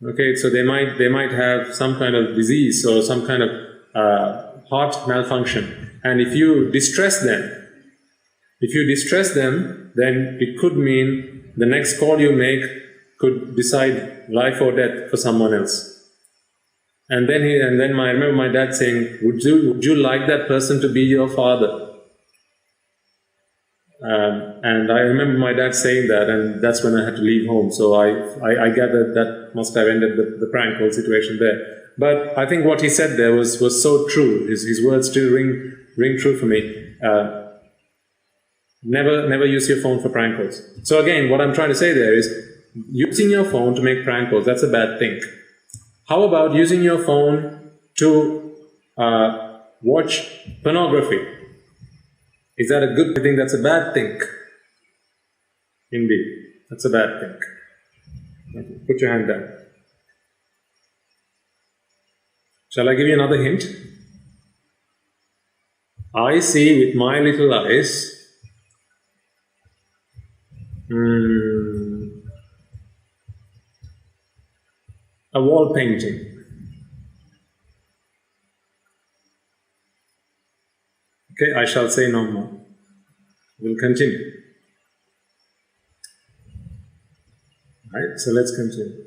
Okay, so they might have some kind of disease or some kind of heart malfunction. And if you distress them, then it could mean the next call you make could decide life or death for someone else. And then I remember my dad saying, would you like that person to be your father? And I remember my dad saying that, and that's when I had to leave home. So I gathered that must have ended the prank call situation there. But I think what he said there was so true. His words still ring true for me. Never use your phone for prank calls. So again, what I'm trying to say there is, using your phone to make prank calls, that's a bad thing. How about using your phone to watch pornography? Is that a good thing? That's a bad thing. Indeed, that's a bad thing. Okay, put your hand down. Shall I give you another hint? I see with my little eyes a wall painting. Okay, I shall say no more. We'll continue. Right, so let's continue.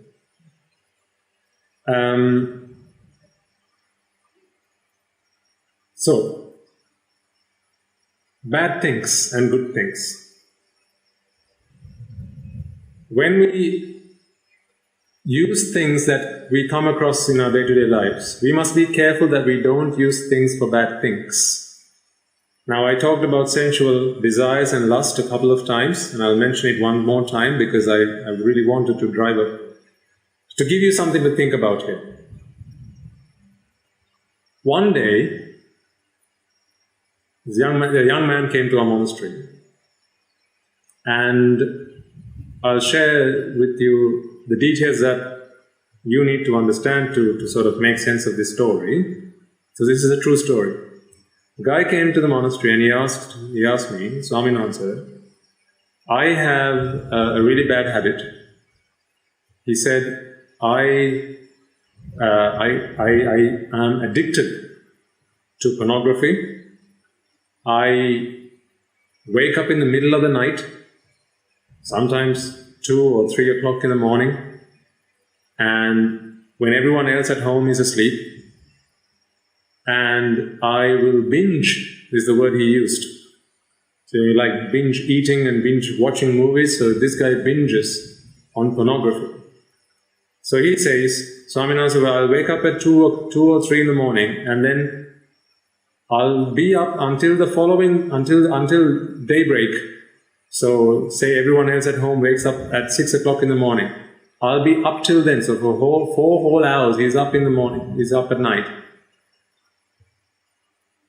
So, bad things and good things. When we use things that we come across in our day-to-day lives, we must be careful that we don't use things for bad things. Now, I talked about sensual desires and lust a couple of times, and I'll mention it one more time because I really wanted to to give you something to think about here. One day, a young man came to our monastery, and I'll share with you the details that you need to understand to sort of make sense of this story. So this is a true story. A guy came to the monastery and he asked me, Swaminathan sir, I have a really bad habit. He said, I am addicted to pornography. I wake up in the middle of the night, sometimes 2 or 3 o'clock in the morning, and when everyone else at home is asleep, and I will binge, is the word he used. So you like binge eating and binge watching movies, so this guy binges on pornography. So he says, Swaminathan, I'll wake up at 2 or 3 in the morning, and then I'll be up until until daybreak. So say everyone else at home wakes up at 6 o'clock in the morning. I'll be up till then. So for 4 whole hours he's up in the morning, he's up at night,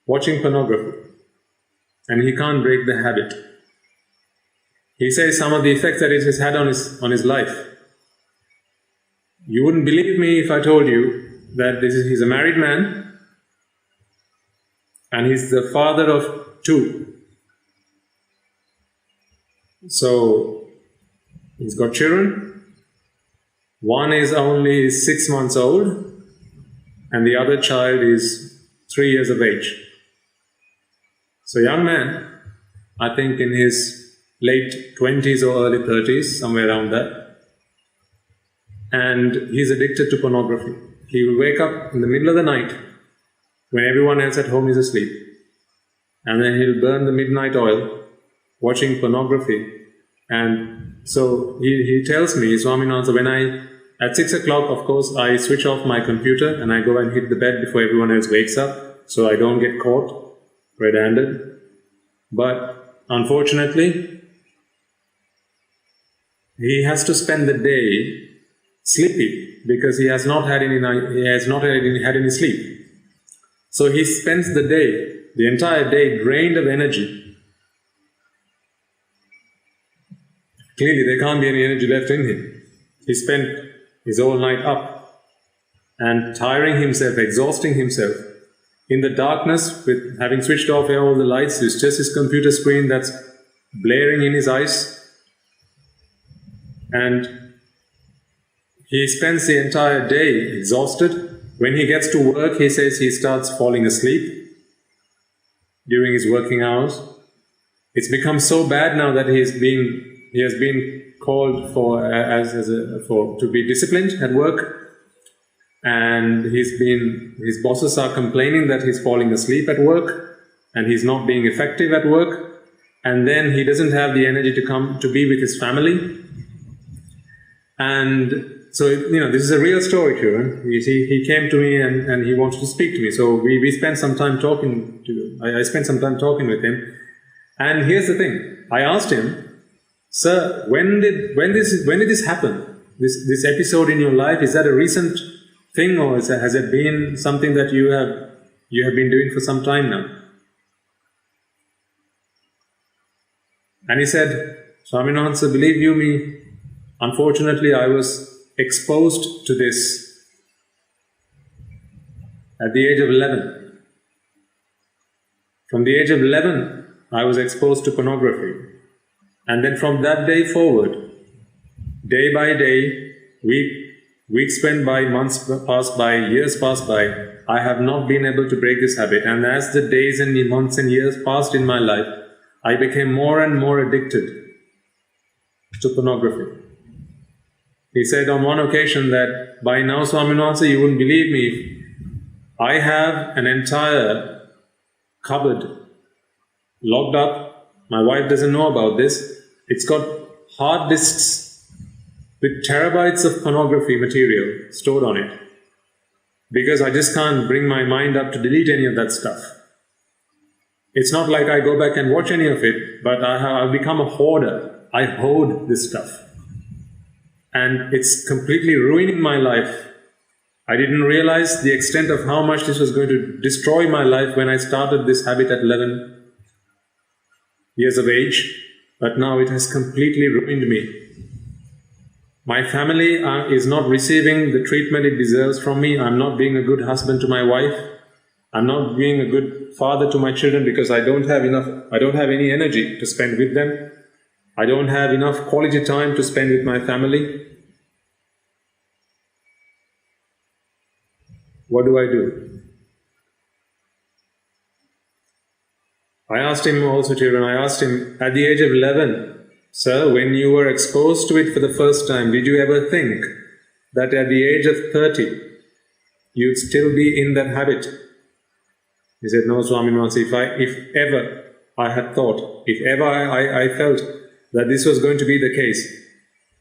watching pornography. And he can't break the habit. He says some of the effects that it has had on his life. You wouldn't believe me if I told you that he's a married man, and he's the father of 2. So he's got children. One is only 6 months old, and the other child is 3 years of age. So young man, I think in his late 20s or early 30s, somewhere around that. And he's addicted to pornography. He will wake up in the middle of the night when everyone else at home is asleep, and then he'll burn the midnight oil watching pornography. And so he tells me, Swaminathan, at 6 o'clock, of course, I switch off my computer and I go and hit the bed before everyone else wakes up, so I don't get caught red-handed. But unfortunately, he has to spend the day sleepy because he has not had any sleep. So he spends the entire day drained of energy. Clearly there can't be any energy left in him. He spent his whole night up and tiring himself, exhausting himself in the darkness with having switched off all the lights. It's just his computer screen that's blaring in his eyes. And he spends the entire day exhausted. When he gets to work, he says he starts falling asleep during his working hours. It's become so bad now that he has been called to be disciplined at work, and his bosses are complaining that he's falling asleep at work and he's not being effective at work, and then he doesn't have the energy to come to be with his family. And so, this is a real story, Kieran. He came to me and he wanted to speak to me. So we spent some time talking I spent some time talking with him. And here's the thing. I asked him, Sir, when did this happen? This episode in your life, is that a recent thing, or has it been something that you have been doing for some time now? And he said, Swaminathan, sir, believe you me, unfortunately I was exposed to this at the age of 11. From the age of 11, I was exposed to pornography. And then from that day forward, day by day, weeks went by, months passed by, years passed by, I have not been able to break this habit. And as the days and the months and years passed in my life, I became more and more addicted to pornography. He said on one occasion that by now, Swaminathan, you wouldn't believe me, I have an entire cupboard locked up. My wife doesn't know about this. It's got hard disks with terabytes of pornography material stored on it, because I just can't bring my mind up to delete any of that stuff. It's not like I go back and watch any of it, but I've become a hoarder. I hoard this stuff. And it's completely ruining my life. I didn't realize the extent of how much this was going to destroy my life when I started this habit at 11 years of age, but now it has completely ruined me. My family is not receiving the treatment it deserves from me. I'm not being a good husband to my wife. I'm not being a good father to my children because I don't have any energy to spend with them. I don't have enough quality time to spend with my family. What do I do? I asked him also, children, I asked him at the age of 11, sir, when you were exposed to it for the first time, did you ever think that at the age of 30, you'd still be in that habit? He said, no, Swami Mahansa, if ever I had thought, if ever I felt that this was going to be the case,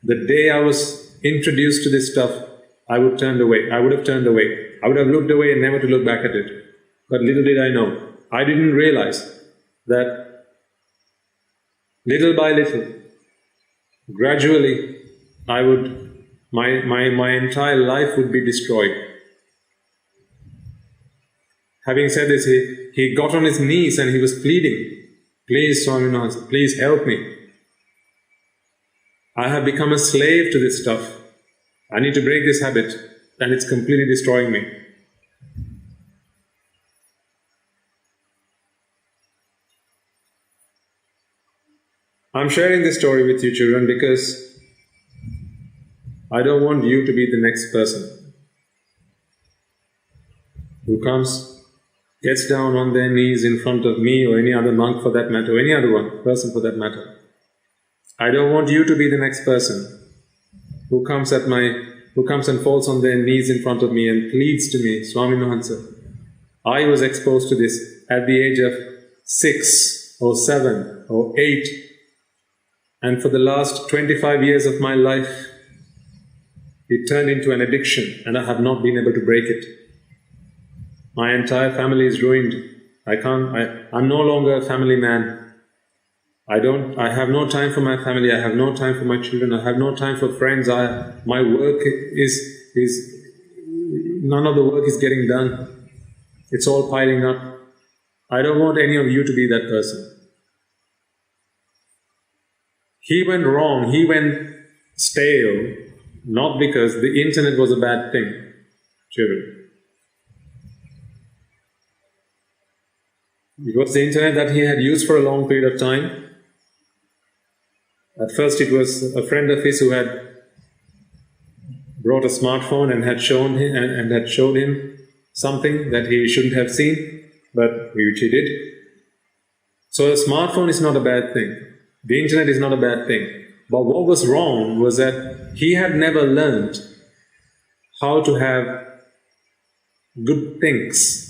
the day I was introduced to this stuff, I would have turned away. I would have looked away and never to look back at it. But little did I know, I didn't realize that little by little, gradually, my entire life would be destroyed. Having said this, he got on his knees and he was pleading, please Swami Mahansa, please help me. I have become a slave to this stuff. I need to break this habit and it's completely destroying me. I'm sharing this story with you, children, because I don't want you to be the next person who comes, gets down on their knees in front of me or any other monk for that matter, or any other person for that matter. I don't want you to be the next person who comes and falls on their knees in front of me and pleads to me, Swami Mahansa, I was exposed to this at the age of 6 or 7 or 8, and for the last 25 years of my life, it turned into an addiction and I have not been able to break it. My entire family is ruined. I'm no longer a family man. I have no time for my family, I have no time for my children, I have no time for friends. My work none of the work is getting done. It's all piling up. I don't want any of you to be that person. He went wrong, he went stale, not because the internet was a bad thing, children. It was the internet that he had used for a long period of time. At first it was a friend of his who had brought a smartphone and had showed him something that he shouldn't have seen, but which he did. So a smartphone is not a bad thing. The internet is not a bad thing. But what was wrong was that he had never learned how to have good things.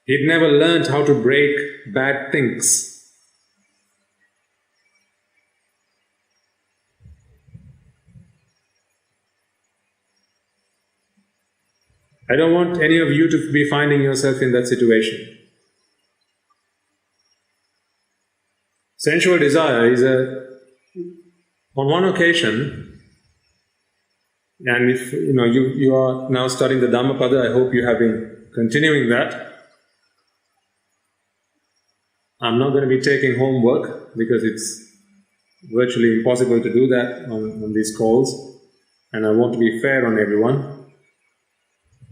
He'd never learned how to break bad things. I don't want any of you to be finding yourself in that situation. Sensual desire is on one occasion, and if you are now studying the Dhammapada, I hope you have been continuing that. I'm not going to be taking homework because it's virtually impossible to do that on these calls, and I want to be fair on everyone.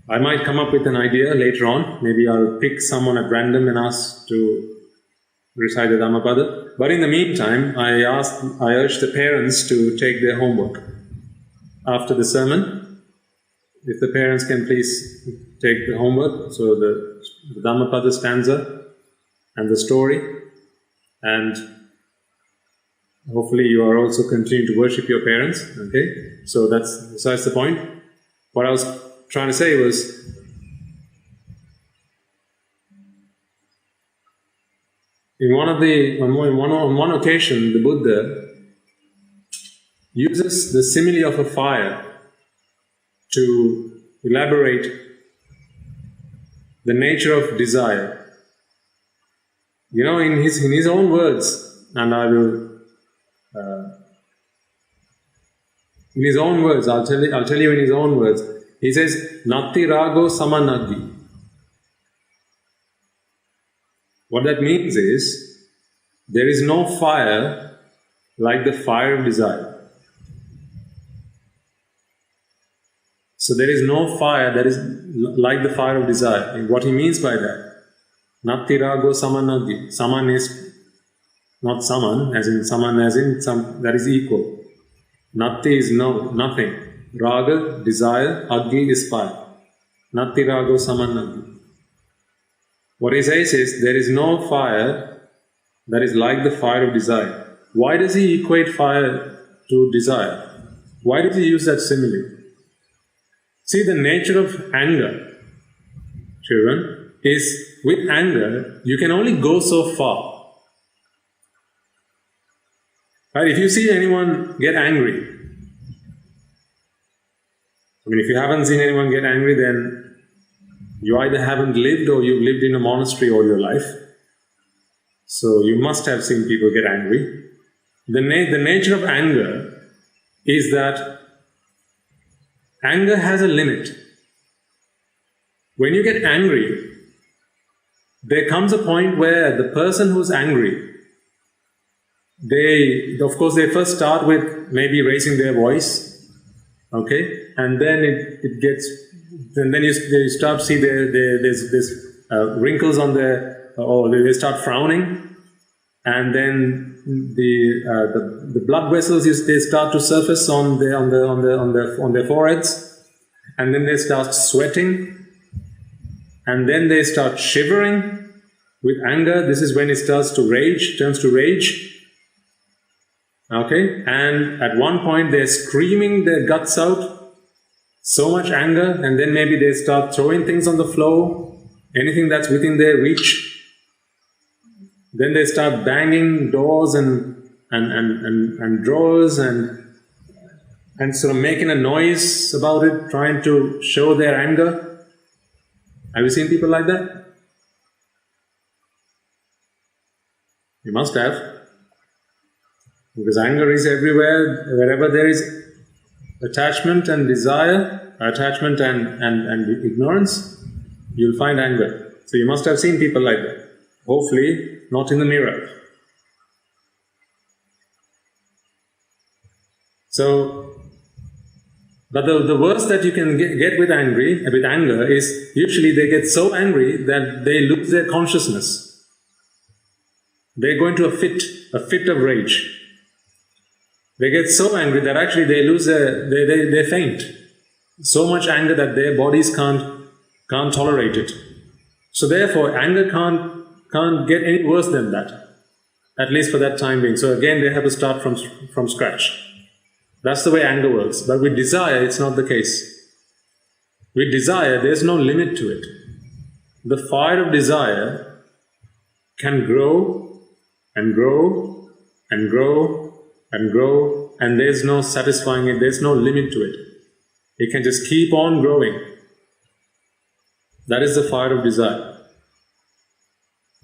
I might come up with an idea later on. Maybe I'll pick someone at random and ask to recite the Dhammapada. But in the meantime, I urge the parents to take their homework. After the sermon, if the parents can please take the homework, so the Dhammapada stanza and the story, and hopefully you are also continuing to worship your parents, okay? So that's besides the point. What I was trying to say was, on one occasion, the Buddha uses the simile of a fire to elaborate the nature of desire. In his own words, and I will, in his own words, I'll tell you in his own words. He says, Natti rago samanaggi. What that means is, there is no fire like the fire of desire. So there is no fire that is like the fire of desire. And what he means by that, Natti rago samanadi. Saman is not saman, as in some that is equal. Natti is no, nothing. Raga, desire, aggi is fire. Natti rago samanadi. What he says is, there is no fire that is like the fire of desire. Why does he equate fire to desire? Why does he use that simile? See, the nature of anger, children, is with anger, you can only go so far. Right? If you see anyone get angry, if you haven't seen anyone get angry, then you either haven't lived or you've lived in a monastery all your life. So you must have seen people get angry. The nature of anger is that anger has a limit. When you get angry, there comes a point where the person who's angry, they first start with maybe raising their voice, okay, and then you start to see there's wrinkles on their, or they start frowning, and then the blood vessels they start to surface on their foreheads, and then they start sweating, and then they start shivering with anger. This is when it starts to rage, turns to rage. Okay, and at one point they're screaming their guts out, so much anger, and then maybe they start throwing things on the floor, anything that's within their reach. Then they start banging doors and drawers and sort of making a noise about it, trying to show their anger. Have you seen people like that? You must have. Because anger is everywhere. Wherever there is attachment and desire, attachment and ignorance, you'll find anger. So you must have seen people like that. Hopefully, not in the mirror. So, but the worst that you can get with anger is usually they get so angry that they lose their consciousness. They go into a fit of rage. They get so angry that actually they lose they faint. So much anger that their bodies can't tolerate it. So therefore, anger can't get any worse than that, at least for that time being. So again, they have to start from scratch. That's the way anger works. But with desire, it's not the case. With desire, there's no limit to it. The fire of desire can grow and grow and grow and grow, and there's no satisfying it, there's no limit to it. It can just keep on growing. That is the fire of desire.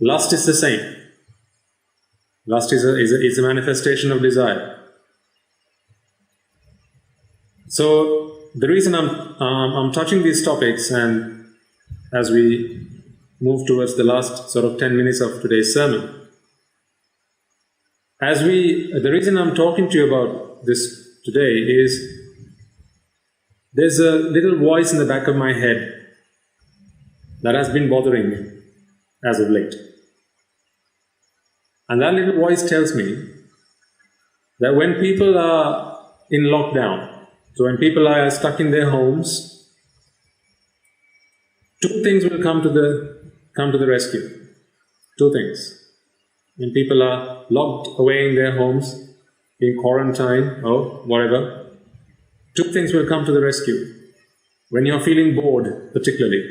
Lust is the same. Lust is a manifestation of desire. So the reason I'm touching these topics, and as we move towards the last sort of 10 minutes of today's sermon, the reason I'm talking to you about this today is there's a little voice in the back of my head that has been bothering me as of late. And that little voice tells me that when people are in lockdown, so when people are stuck in their homes, two things will come to the rescue. Two things. When people are locked away in their homes, in quarantine or whatever, two things will come to the rescue. When you're feeling bored, particularly,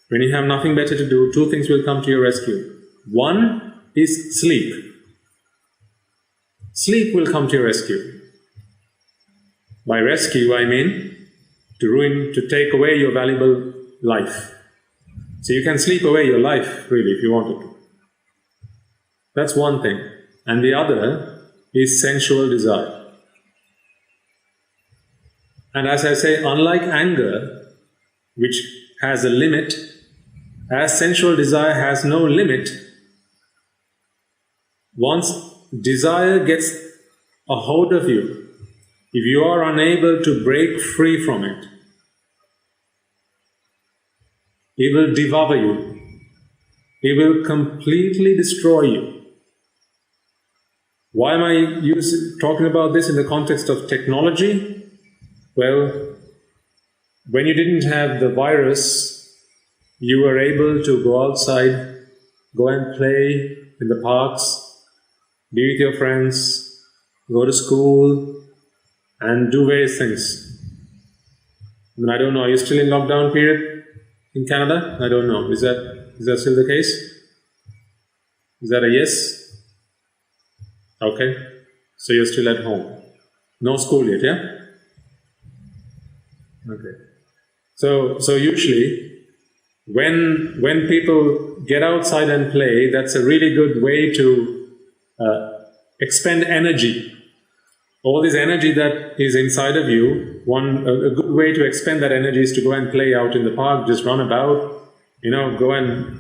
when you have nothing better to do, two things will come to your rescue. One is sleep. Sleep will come to your rescue. By rescue, I mean to take away your valuable life. So you can sleep away your life, really, if you wanted to. That's one thing. And the other is sensual desire. And as I say, unlike anger, which has a limit, as sensual desire has no limit, once desire gets a hold of you, if you are unable to break free from it, He will devour you. He will completely destroy you. Why am I talking about this in the context of technology? Well, when you didn't have the virus, you were able to go outside, go and play in the parks, be with your friends, go to school, and do various things. I mean, I don't know, are you still in lockdown period in Canada? I don't know. Is that still the case? Is that a yes? Okay. So you're still at home. No school yet, yeah? Okay. So usually, when people get outside and play, that's a really good way to expend energy. All this energy that is inside of you, a good way to expend that energy is to go and play out in the park, just run about, go and,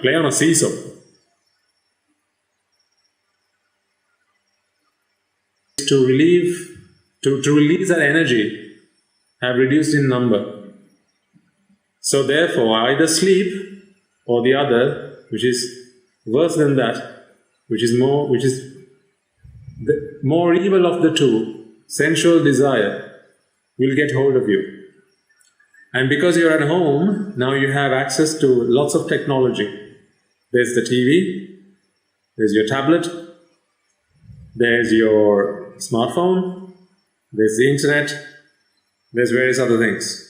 play on a seesaw. To release that energy have reduced in number. So therefore, either sleep or the other, which is worse than that, which is the more evil of the two, sensual desire, will get hold of you. And because you're at home, now you have access to lots of technology. There's the TV, there's your tablet, there's your smartphone, there's the internet, there's various other things.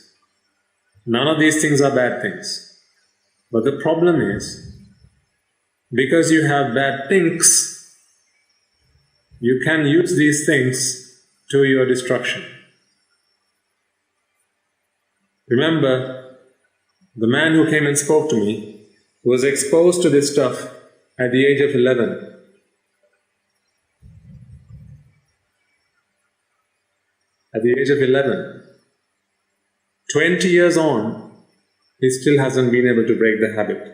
None of these things are bad things. But the problem is, because you have bad things, you can use these things to your destruction. Remember, the man who came and spoke to me was exposed to this stuff at the age of 11. At the age of 11. 20 years on, he still hasn't been able to break the habit.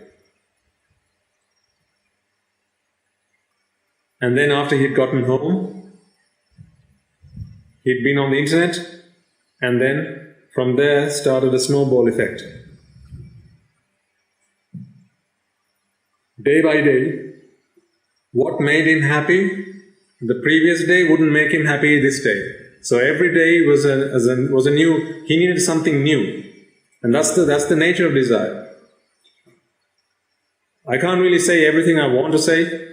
And then after he'd gotten home, he'd been on the internet, and then from there started a snowball effect. Day by day, what made him happy the previous day wouldn't make him happy this day. So every day was a new, he needed something new. And that's the nature of desire. I can't really say everything I want to say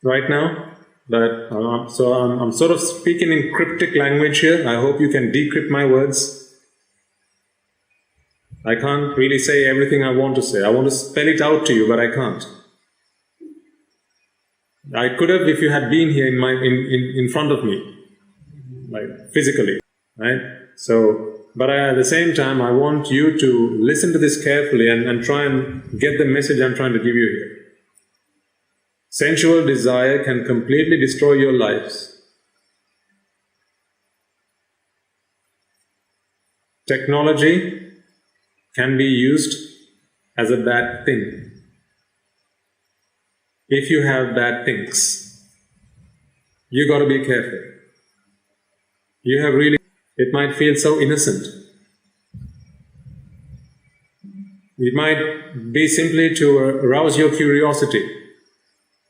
right now, but I'm sort of speaking in cryptic language here. I hope you can decrypt my words. I can't really say everything I want to say. I want to spell it out to you, but I can't. I could have if you had been here in front of me, like physically, right? But at the same time, I want you to listen to this carefully and try and get the message I'm trying to give you here. Sensual desire can completely destroy your lives. Technology can be used as a bad thing. If you have bad things, you got to be careful. It might feel so innocent. It might be simply to arouse your curiosity.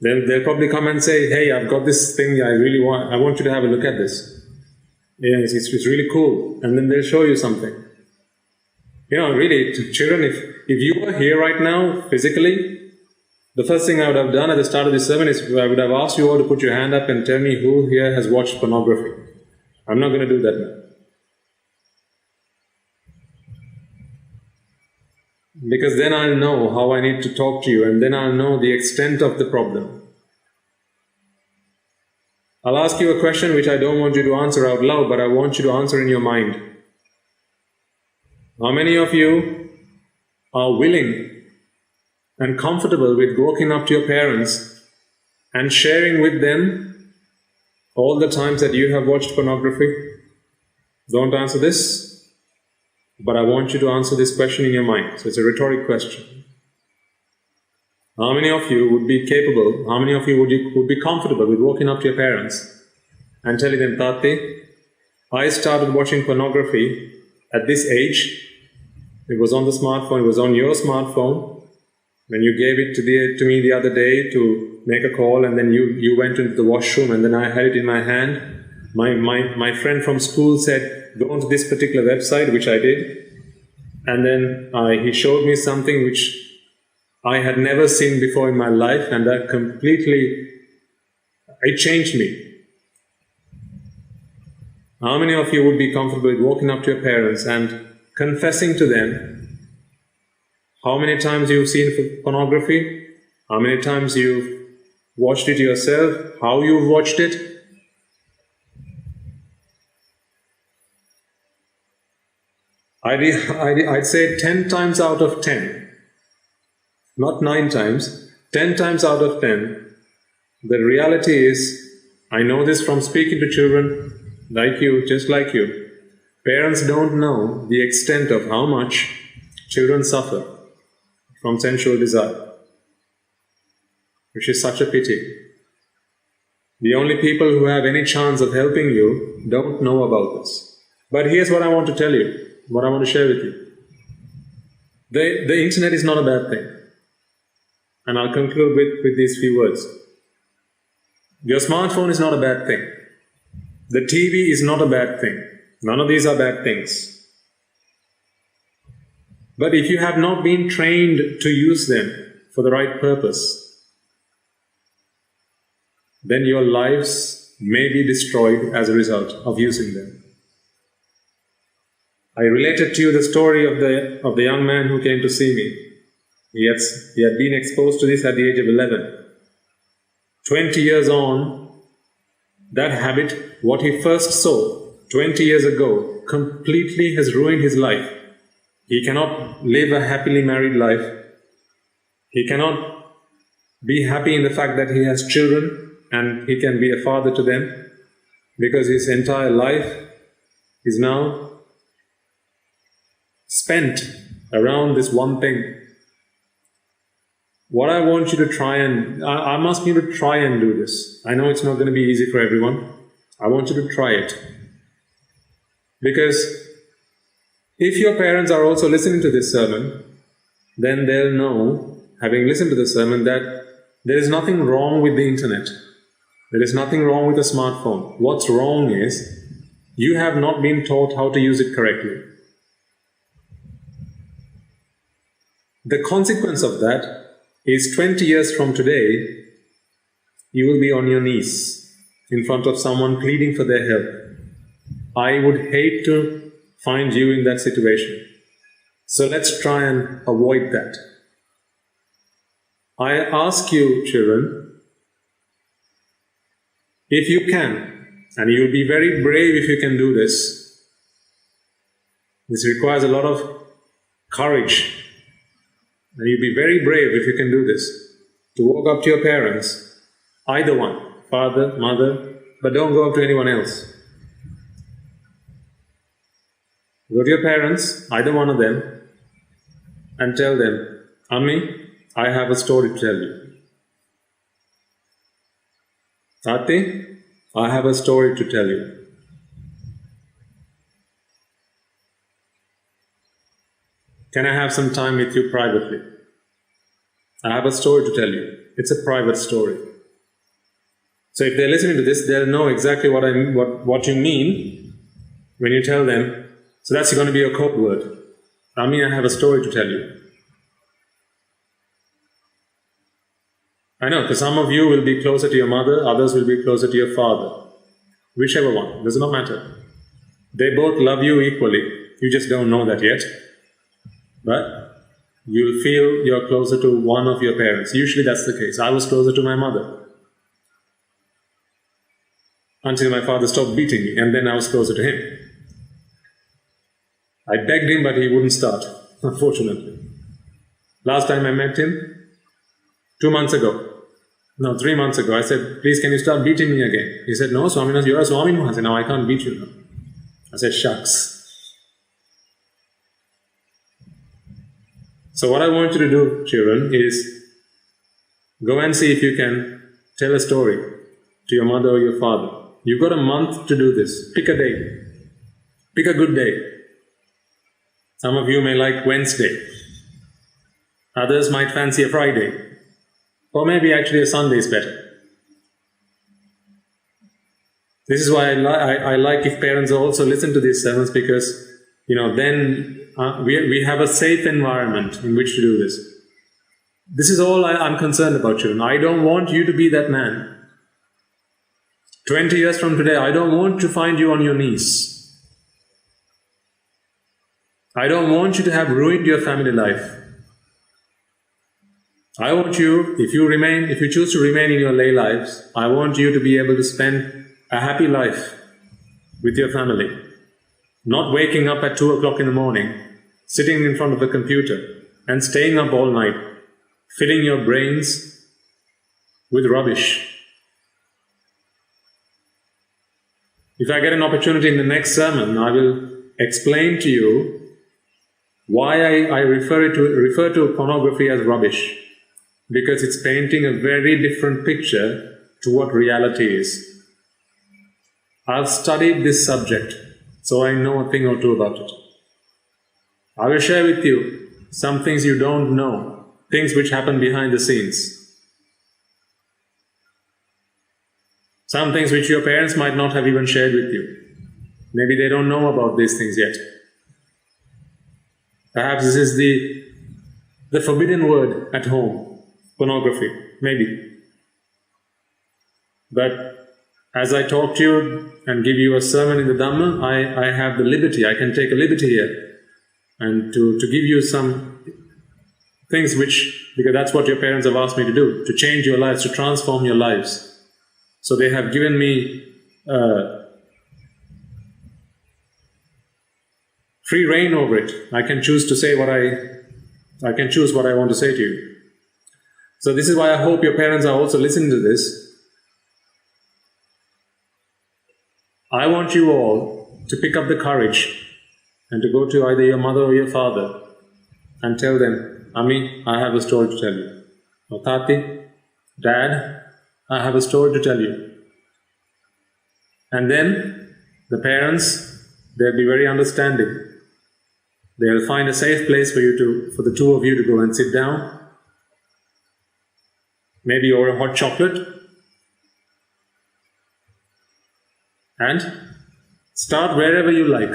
They'll probably come and say, hey, I've got this thing I want you to have a look at this. Yes, it's really cool. And then they'll show you something. Really, to children, if you were here right now, physically, the first thing I would have done at the start of this sermon is I would have asked you all to put your hand up and tell me who here has watched pornography. I'm not going to do that now. Because then I'll know how I need to talk to you, and then I'll know the extent of the problem. I'll ask you a question which I don't want you to answer out loud, but I want you to answer in your mind. How many of you are willing and comfortable with walking up to your parents and sharing with them all the times that you have watched pornography? Don't answer this. But I want you to answer this question in your mind. So it's a rhetoric question. How many of you would be capable, how many of you would be comfortable with walking up to your parents and telling them, Tati, I started watching pornography at this age It was on the smartphone, it was on your smartphone. When you gave it to me the other day to make a call, and then you went into the washroom, and then I had it in my hand. My friend from school said, go onto this particular website, which I did. And then he showed me something which I had never seen before in my life, and that completely, it changed me. How many of you would be comfortable with walking up to your parents and confessing to them how many times you've seen pornography, how many times you've watched it yourself, how you've watched it? I'd say 10 times out of 10, not 9 times, 10 times out of 10, the reality is, I know this from speaking to children like you, just like you, parents don't know the extent of how much children suffer from sensual desire, which is such a pity. The only people who have any chance of helping you don't know about this. But here's what I want to tell you, what I want to share with you. The internet is not a bad thing. And I'll conclude with these few words. Your smartphone is not a bad thing. The TV is not a bad thing. None of these are bad things. But if you have not been trained to use them for the right purpose, then your lives may be destroyed as a result of using them. I related to you the story of the young man who came to see me. He had been exposed to this at the age of 11. 20 years on, that habit, what he first saw 20 years ago, completely has ruined his life. He cannot live a happily married life. He cannot be happy in the fact that he has children and he can be a father to them, because his entire life is now spent around this one thing. What I want you to try and, I'm asking you to try and do this. I know it's not going to be easy for everyone. I want you to try it. Because if your parents are also listening to this sermon, then they'll know, having listened to the sermon, that there is nothing wrong with the internet. There is nothing wrong with a smartphone. What's wrong is, you have not been taught how to use it correctly. The consequence of that is 20 years from today, you will be on your knees in front of someone pleading for their help. I would hate to find you in that situation. So let's try and avoid that. I ask you, children, if you can, and you'll be very brave if you can do this. This requires a lot of courage. And you'll be very brave if you can do this, to walk up to your parents, either one, father, mother, but don't go up to anyone else. Go to your parents, either one of them, and tell them, Ammi, I have a story to tell you. Tati, I have a story to tell you. Can I have some time with you privately? I have a story to tell you. It's a private story. So if they're listening to this, they'll know exactly what you mean when you tell them. So that's going to be your code word. Ami, I have a story to tell you. I know, because some of you will be closer to your mother, others will be closer to your father. Whichever one, does not matter. They both love you equally. You just don't know that yet. But you'll feel you're closer to one of your parents. Usually that's the case. I was closer to my mother, until my father stopped beating me, and then I was closer to him. I begged him, but he wouldn't start, unfortunately. Last time I met him, 3 months ago, I said, please can you stop beating me again? He said, no, Swaminas, you're a Swaminu. I said, no, I can't beat you now. I said, shucks. So what I want you to do, children, is go and see if you can tell a story to your mother or your father. You've got a month to do this. Pick a day. Pick a good day. Some of you may like Wednesday. Others might fancy a Friday. Or maybe actually a Sunday is better. This is why I like if parents also listen to these sermons, because then we have a safe environment in which to do this. This is all I'm concerned about, children. I don't want you to be that man. 20 years from today, I don't want to find you on your knees. I don't want you to have ruined your family life. I want you, if you choose to remain in your lay lives, I want you to be able to spend a happy life with your family. Not waking up at 2 o'clock in the morning, sitting in front of the computer and staying up all night, filling your brains with rubbish. If I get an opportunity in the next sermon, I will explain to you why I refer to pornography as rubbish. Because it's painting a very different picture to what reality is. I've studied this subject, so I know a thing or two about it. I will share with you some things you don't know, things which happen behind the scenes. Some things which your parents might not have even shared with you. Maybe they don't know about these things yet. Perhaps this is the forbidden word at home. Pornography, maybe. But as I talk to you and give you a sermon in the Dhamma, I have the liberty, I can take a liberty here and to give you some things because that's what your parents have asked me to do, to change your lives, to transform your lives. So they have given me free reign over it. I can choose to say I can choose what I want to say to you. So this is why I hope your parents are also listening to this. I want you all to pick up the courage and to go to either your mother or your father and tell them, Ami, I have a story to tell you. Or Tati, Dad, I have a story to tell you. And then the parents, they'll be very understanding. They'll find a safe place for the two of you to go and sit down. Maybe over a hot chocolate, and start wherever you like.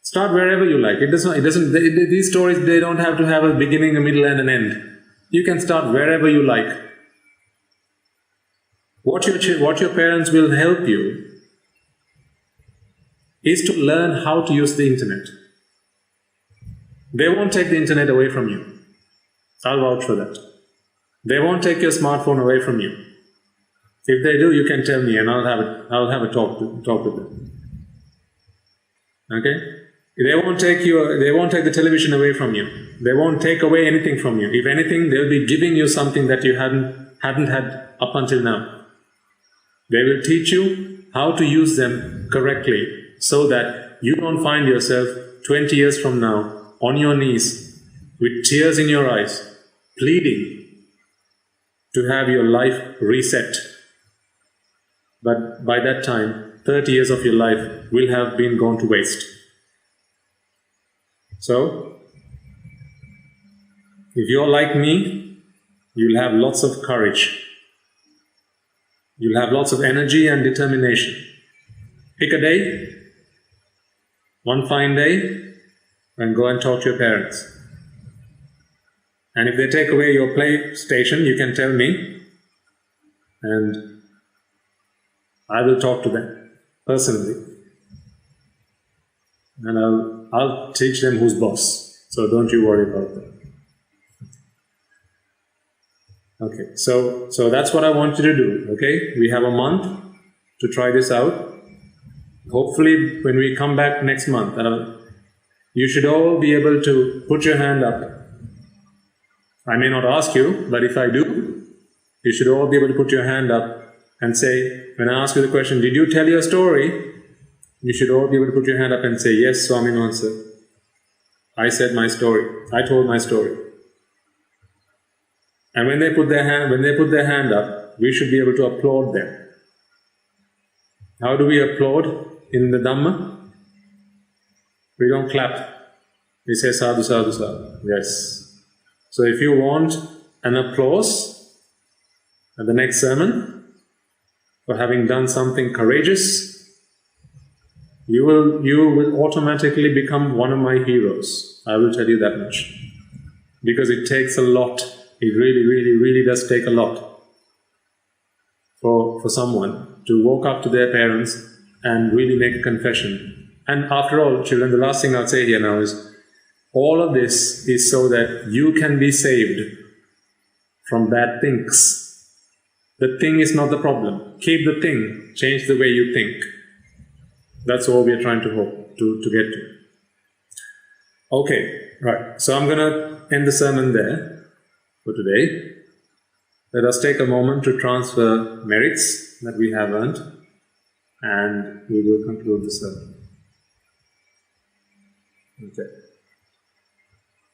Start wherever you like. These stories, they don't have to have a beginning, a middle and an end. You can start wherever you like. What your parents will help you is to learn how to use the internet. They won't take the internet away from you. I'll vouch for that. They won't take your smartphone away from you. If they do, you can tell me and I'll have a talk with them. Okay? They won't take the television away from you. They won't take away anything from you. If anything, they'll be giving you something that you hadn't had up until now. They will teach you how to use them correctly so that you don't find yourself 20 years from now on your knees with tears in your eyes, pleading to have your life reset. But by that time, 30 years of your life will have been gone to waste. So, if you're like me, you'll have lots of courage. You'll have lots of energy and determination. Pick a day, one fine day, and go and talk to your parents. And if they take away your PlayStation, you can tell me, and I will talk to them personally. And I'll teach them who's boss. So don't you worry about that. Okay, so that's what I want you to do, okay? We have a month to try this out. Hopefully, when we come back next month, you should all be able to put your hand up. I may not ask you, but if I do, you should all be able to put your hand up and say, when I ask you the question, did you tell your story? You should all be able to put your hand up and say, yes, Swaminatha. I said my story. I told my story. And when they put their hand up, we should be able to applaud them. How do we applaud in the Dhamma? We don't clap. We say sadhu, sadhu, sadhu. Yes. So if you want an applause at the next sermon for having done something courageous, you will automatically become one of my heroes. I will tell you that much. Because it takes a lot. It really, really, really does take a lot for someone to walk up to their parents and really make a confession. And after all, children, the last thing I'll say here now is, all of this is so that you can be saved from bad things. The thing is not the problem. Keep the thing. Change the way you think. That's all we are trying to hope to get to. Okay, right. So I'm going to end the sermon there for today. Let us take a moment to transfer merits that we have earned, and we will conclude the sermon. Okay.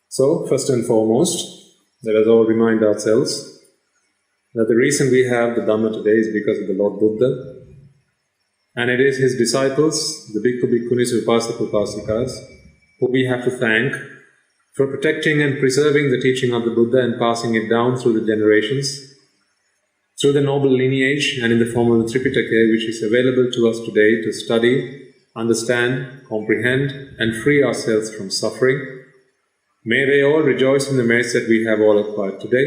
So, first and foremost, let us all remind ourselves that the reason we have the Dhamma today is because of the Lord Buddha, and it is his disciples, the Bhikkhu Bhikkhunis, Upasaka Upasikas, who we have to thank for protecting and preserving the teaching of the Buddha and passing it down through the generations, through the noble lineage and in the form of the Tripitaka, which is available to us today to study, understand, comprehend and free ourselves from suffering. May they all rejoice in the merits that we have all acquired today.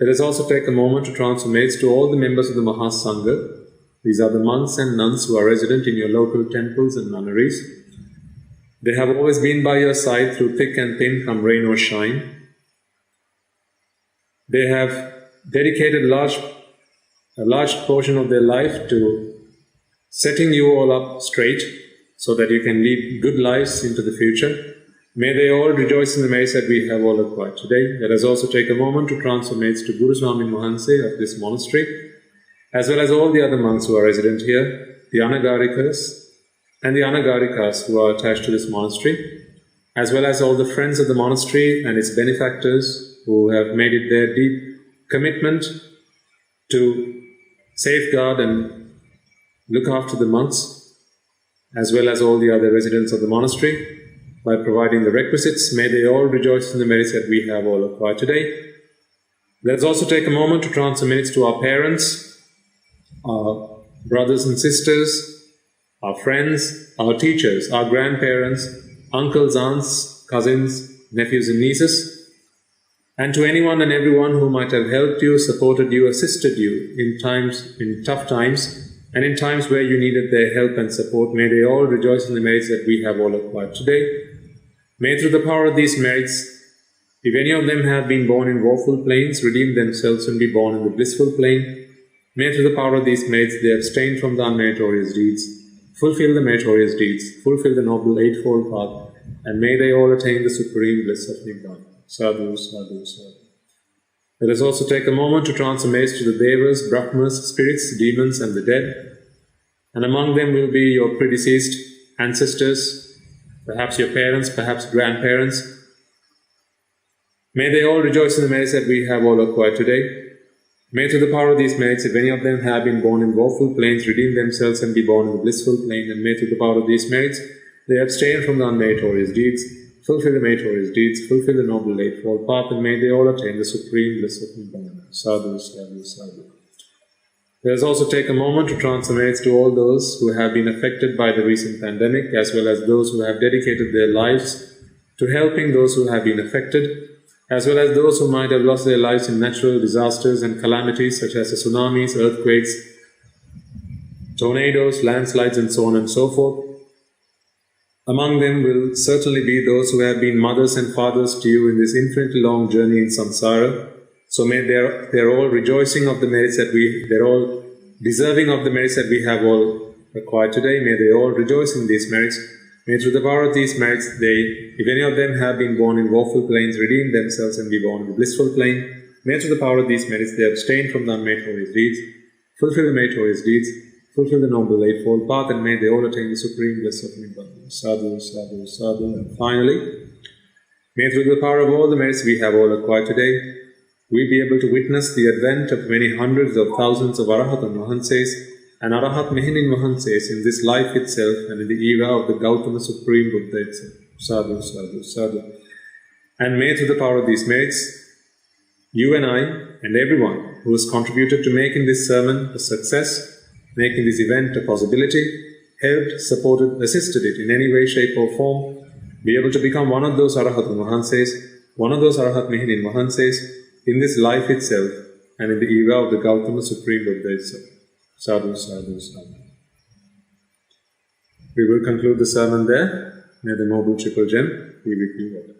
Let us also take a moment to transfer merits to all the members of the Mahasangha. These are the monks and nuns who are resident in your local temples and nunneries. They have always been by your side through thick and thin, come rain or shine. They have dedicated a large portion of their life to setting you all up straight so that you can lead good lives into the future. May they all rejoice in the merits that we have all acquired today. Let us also take a moment to transfer merits to Guru Swami Mahanse of this monastery, as well as all the other monks who are resident here, the Anagarikas and the Anagarikas who are attached to this monastery, as well as all the friends of the monastery and its benefactors who have made it their deep commitment to safeguard and look after the monks, as well as all the other residents of the monastery, by providing the requisites. May they all rejoice in the merits that we have all acquired today. Let us also take a moment to transfer merits to our parents, our brothers and sisters, our friends, our teachers, our grandparents, uncles, aunts, cousins, nephews and nieces, and to anyone and everyone who might have helped you, supported you, assisted you in tough times, and in times where you needed their help and support. May they all rejoice in the merits that we have all acquired today. May through the power of these merits, if any of them have been born in woeful planes, redeem themselves and be born in the blissful plane. May through the power of these merits they abstain from the unmeritorious deeds, fulfill the meritorious deeds, fulfill the noble eightfold path, and may they all attain the supreme bliss of Nibbana. Sadhu, sadhu, sadhu. Let us also take a moment to transfer merits to the Devas, Brahmas, spirits, demons and the dead. And among them will be your predeceased ancestors, perhaps your parents, perhaps grandparents. May they all rejoice in the merits that we have all acquired today. May through the power of these merits, if any of them have been born in woeful planes, redeem themselves and be born in the blissful plane. And may through the power of these merits, they abstain from the unmeritorious deeds, fulfill the meritorious deeds, fulfill the noble eightfold path, and may they all attain the supreme bliss of Nibbana. Sadhu, sadhu, sadhu. Let us also take a moment to transfer merits to all those who have been affected by the recent pandemic, as well as those who have dedicated their lives to helping those who have been affected, as well as those who might have lost their lives in natural disasters and calamities such as the tsunamis, earthquakes, tornadoes, landslides, and so on and so forth. Among them will certainly be those who have been mothers and fathers to you in this infinitely long journey in samsara. So may they're all rejoicing of the merits that they're all deserving of the merits that we have all acquired today. May they all rejoice in these merits. May through the power of these merits if any of them have been born in woeful planes, redeem themselves and be born in the blissful plane. May through the power of these merits they abstain from the unmeritorious deeds, fulfill the meritorious deeds, fulfill the noble eightfold path, and may they all attain the supreme bliss of Nibbana. Sadhu, sadhu, sadhu. And finally, may through the power of all the merits we have all acquired today, we be able to witness the advent of many hundreds of thousands of Arahat and Mahanses and Arahat Mehinin Mahanses in this life itself and in the era of the Gautama Supreme Buddha itself. Sadhu, sadhu, sadhu. And may through the power of these merits, you and I and everyone who has contributed to making this sermon a success, making this event a possibility, helped, supported, assisted it in any way, shape or form, be able to become one of those Arahat Mahanses, one of those Arahat Mihinin Mahanses in this life itself and in the era of the Gautama Supreme Buddha itself. Sadhu, sadhu, sadhu. We will conclude the sermon there. May the Noble Triple Gem be with you all.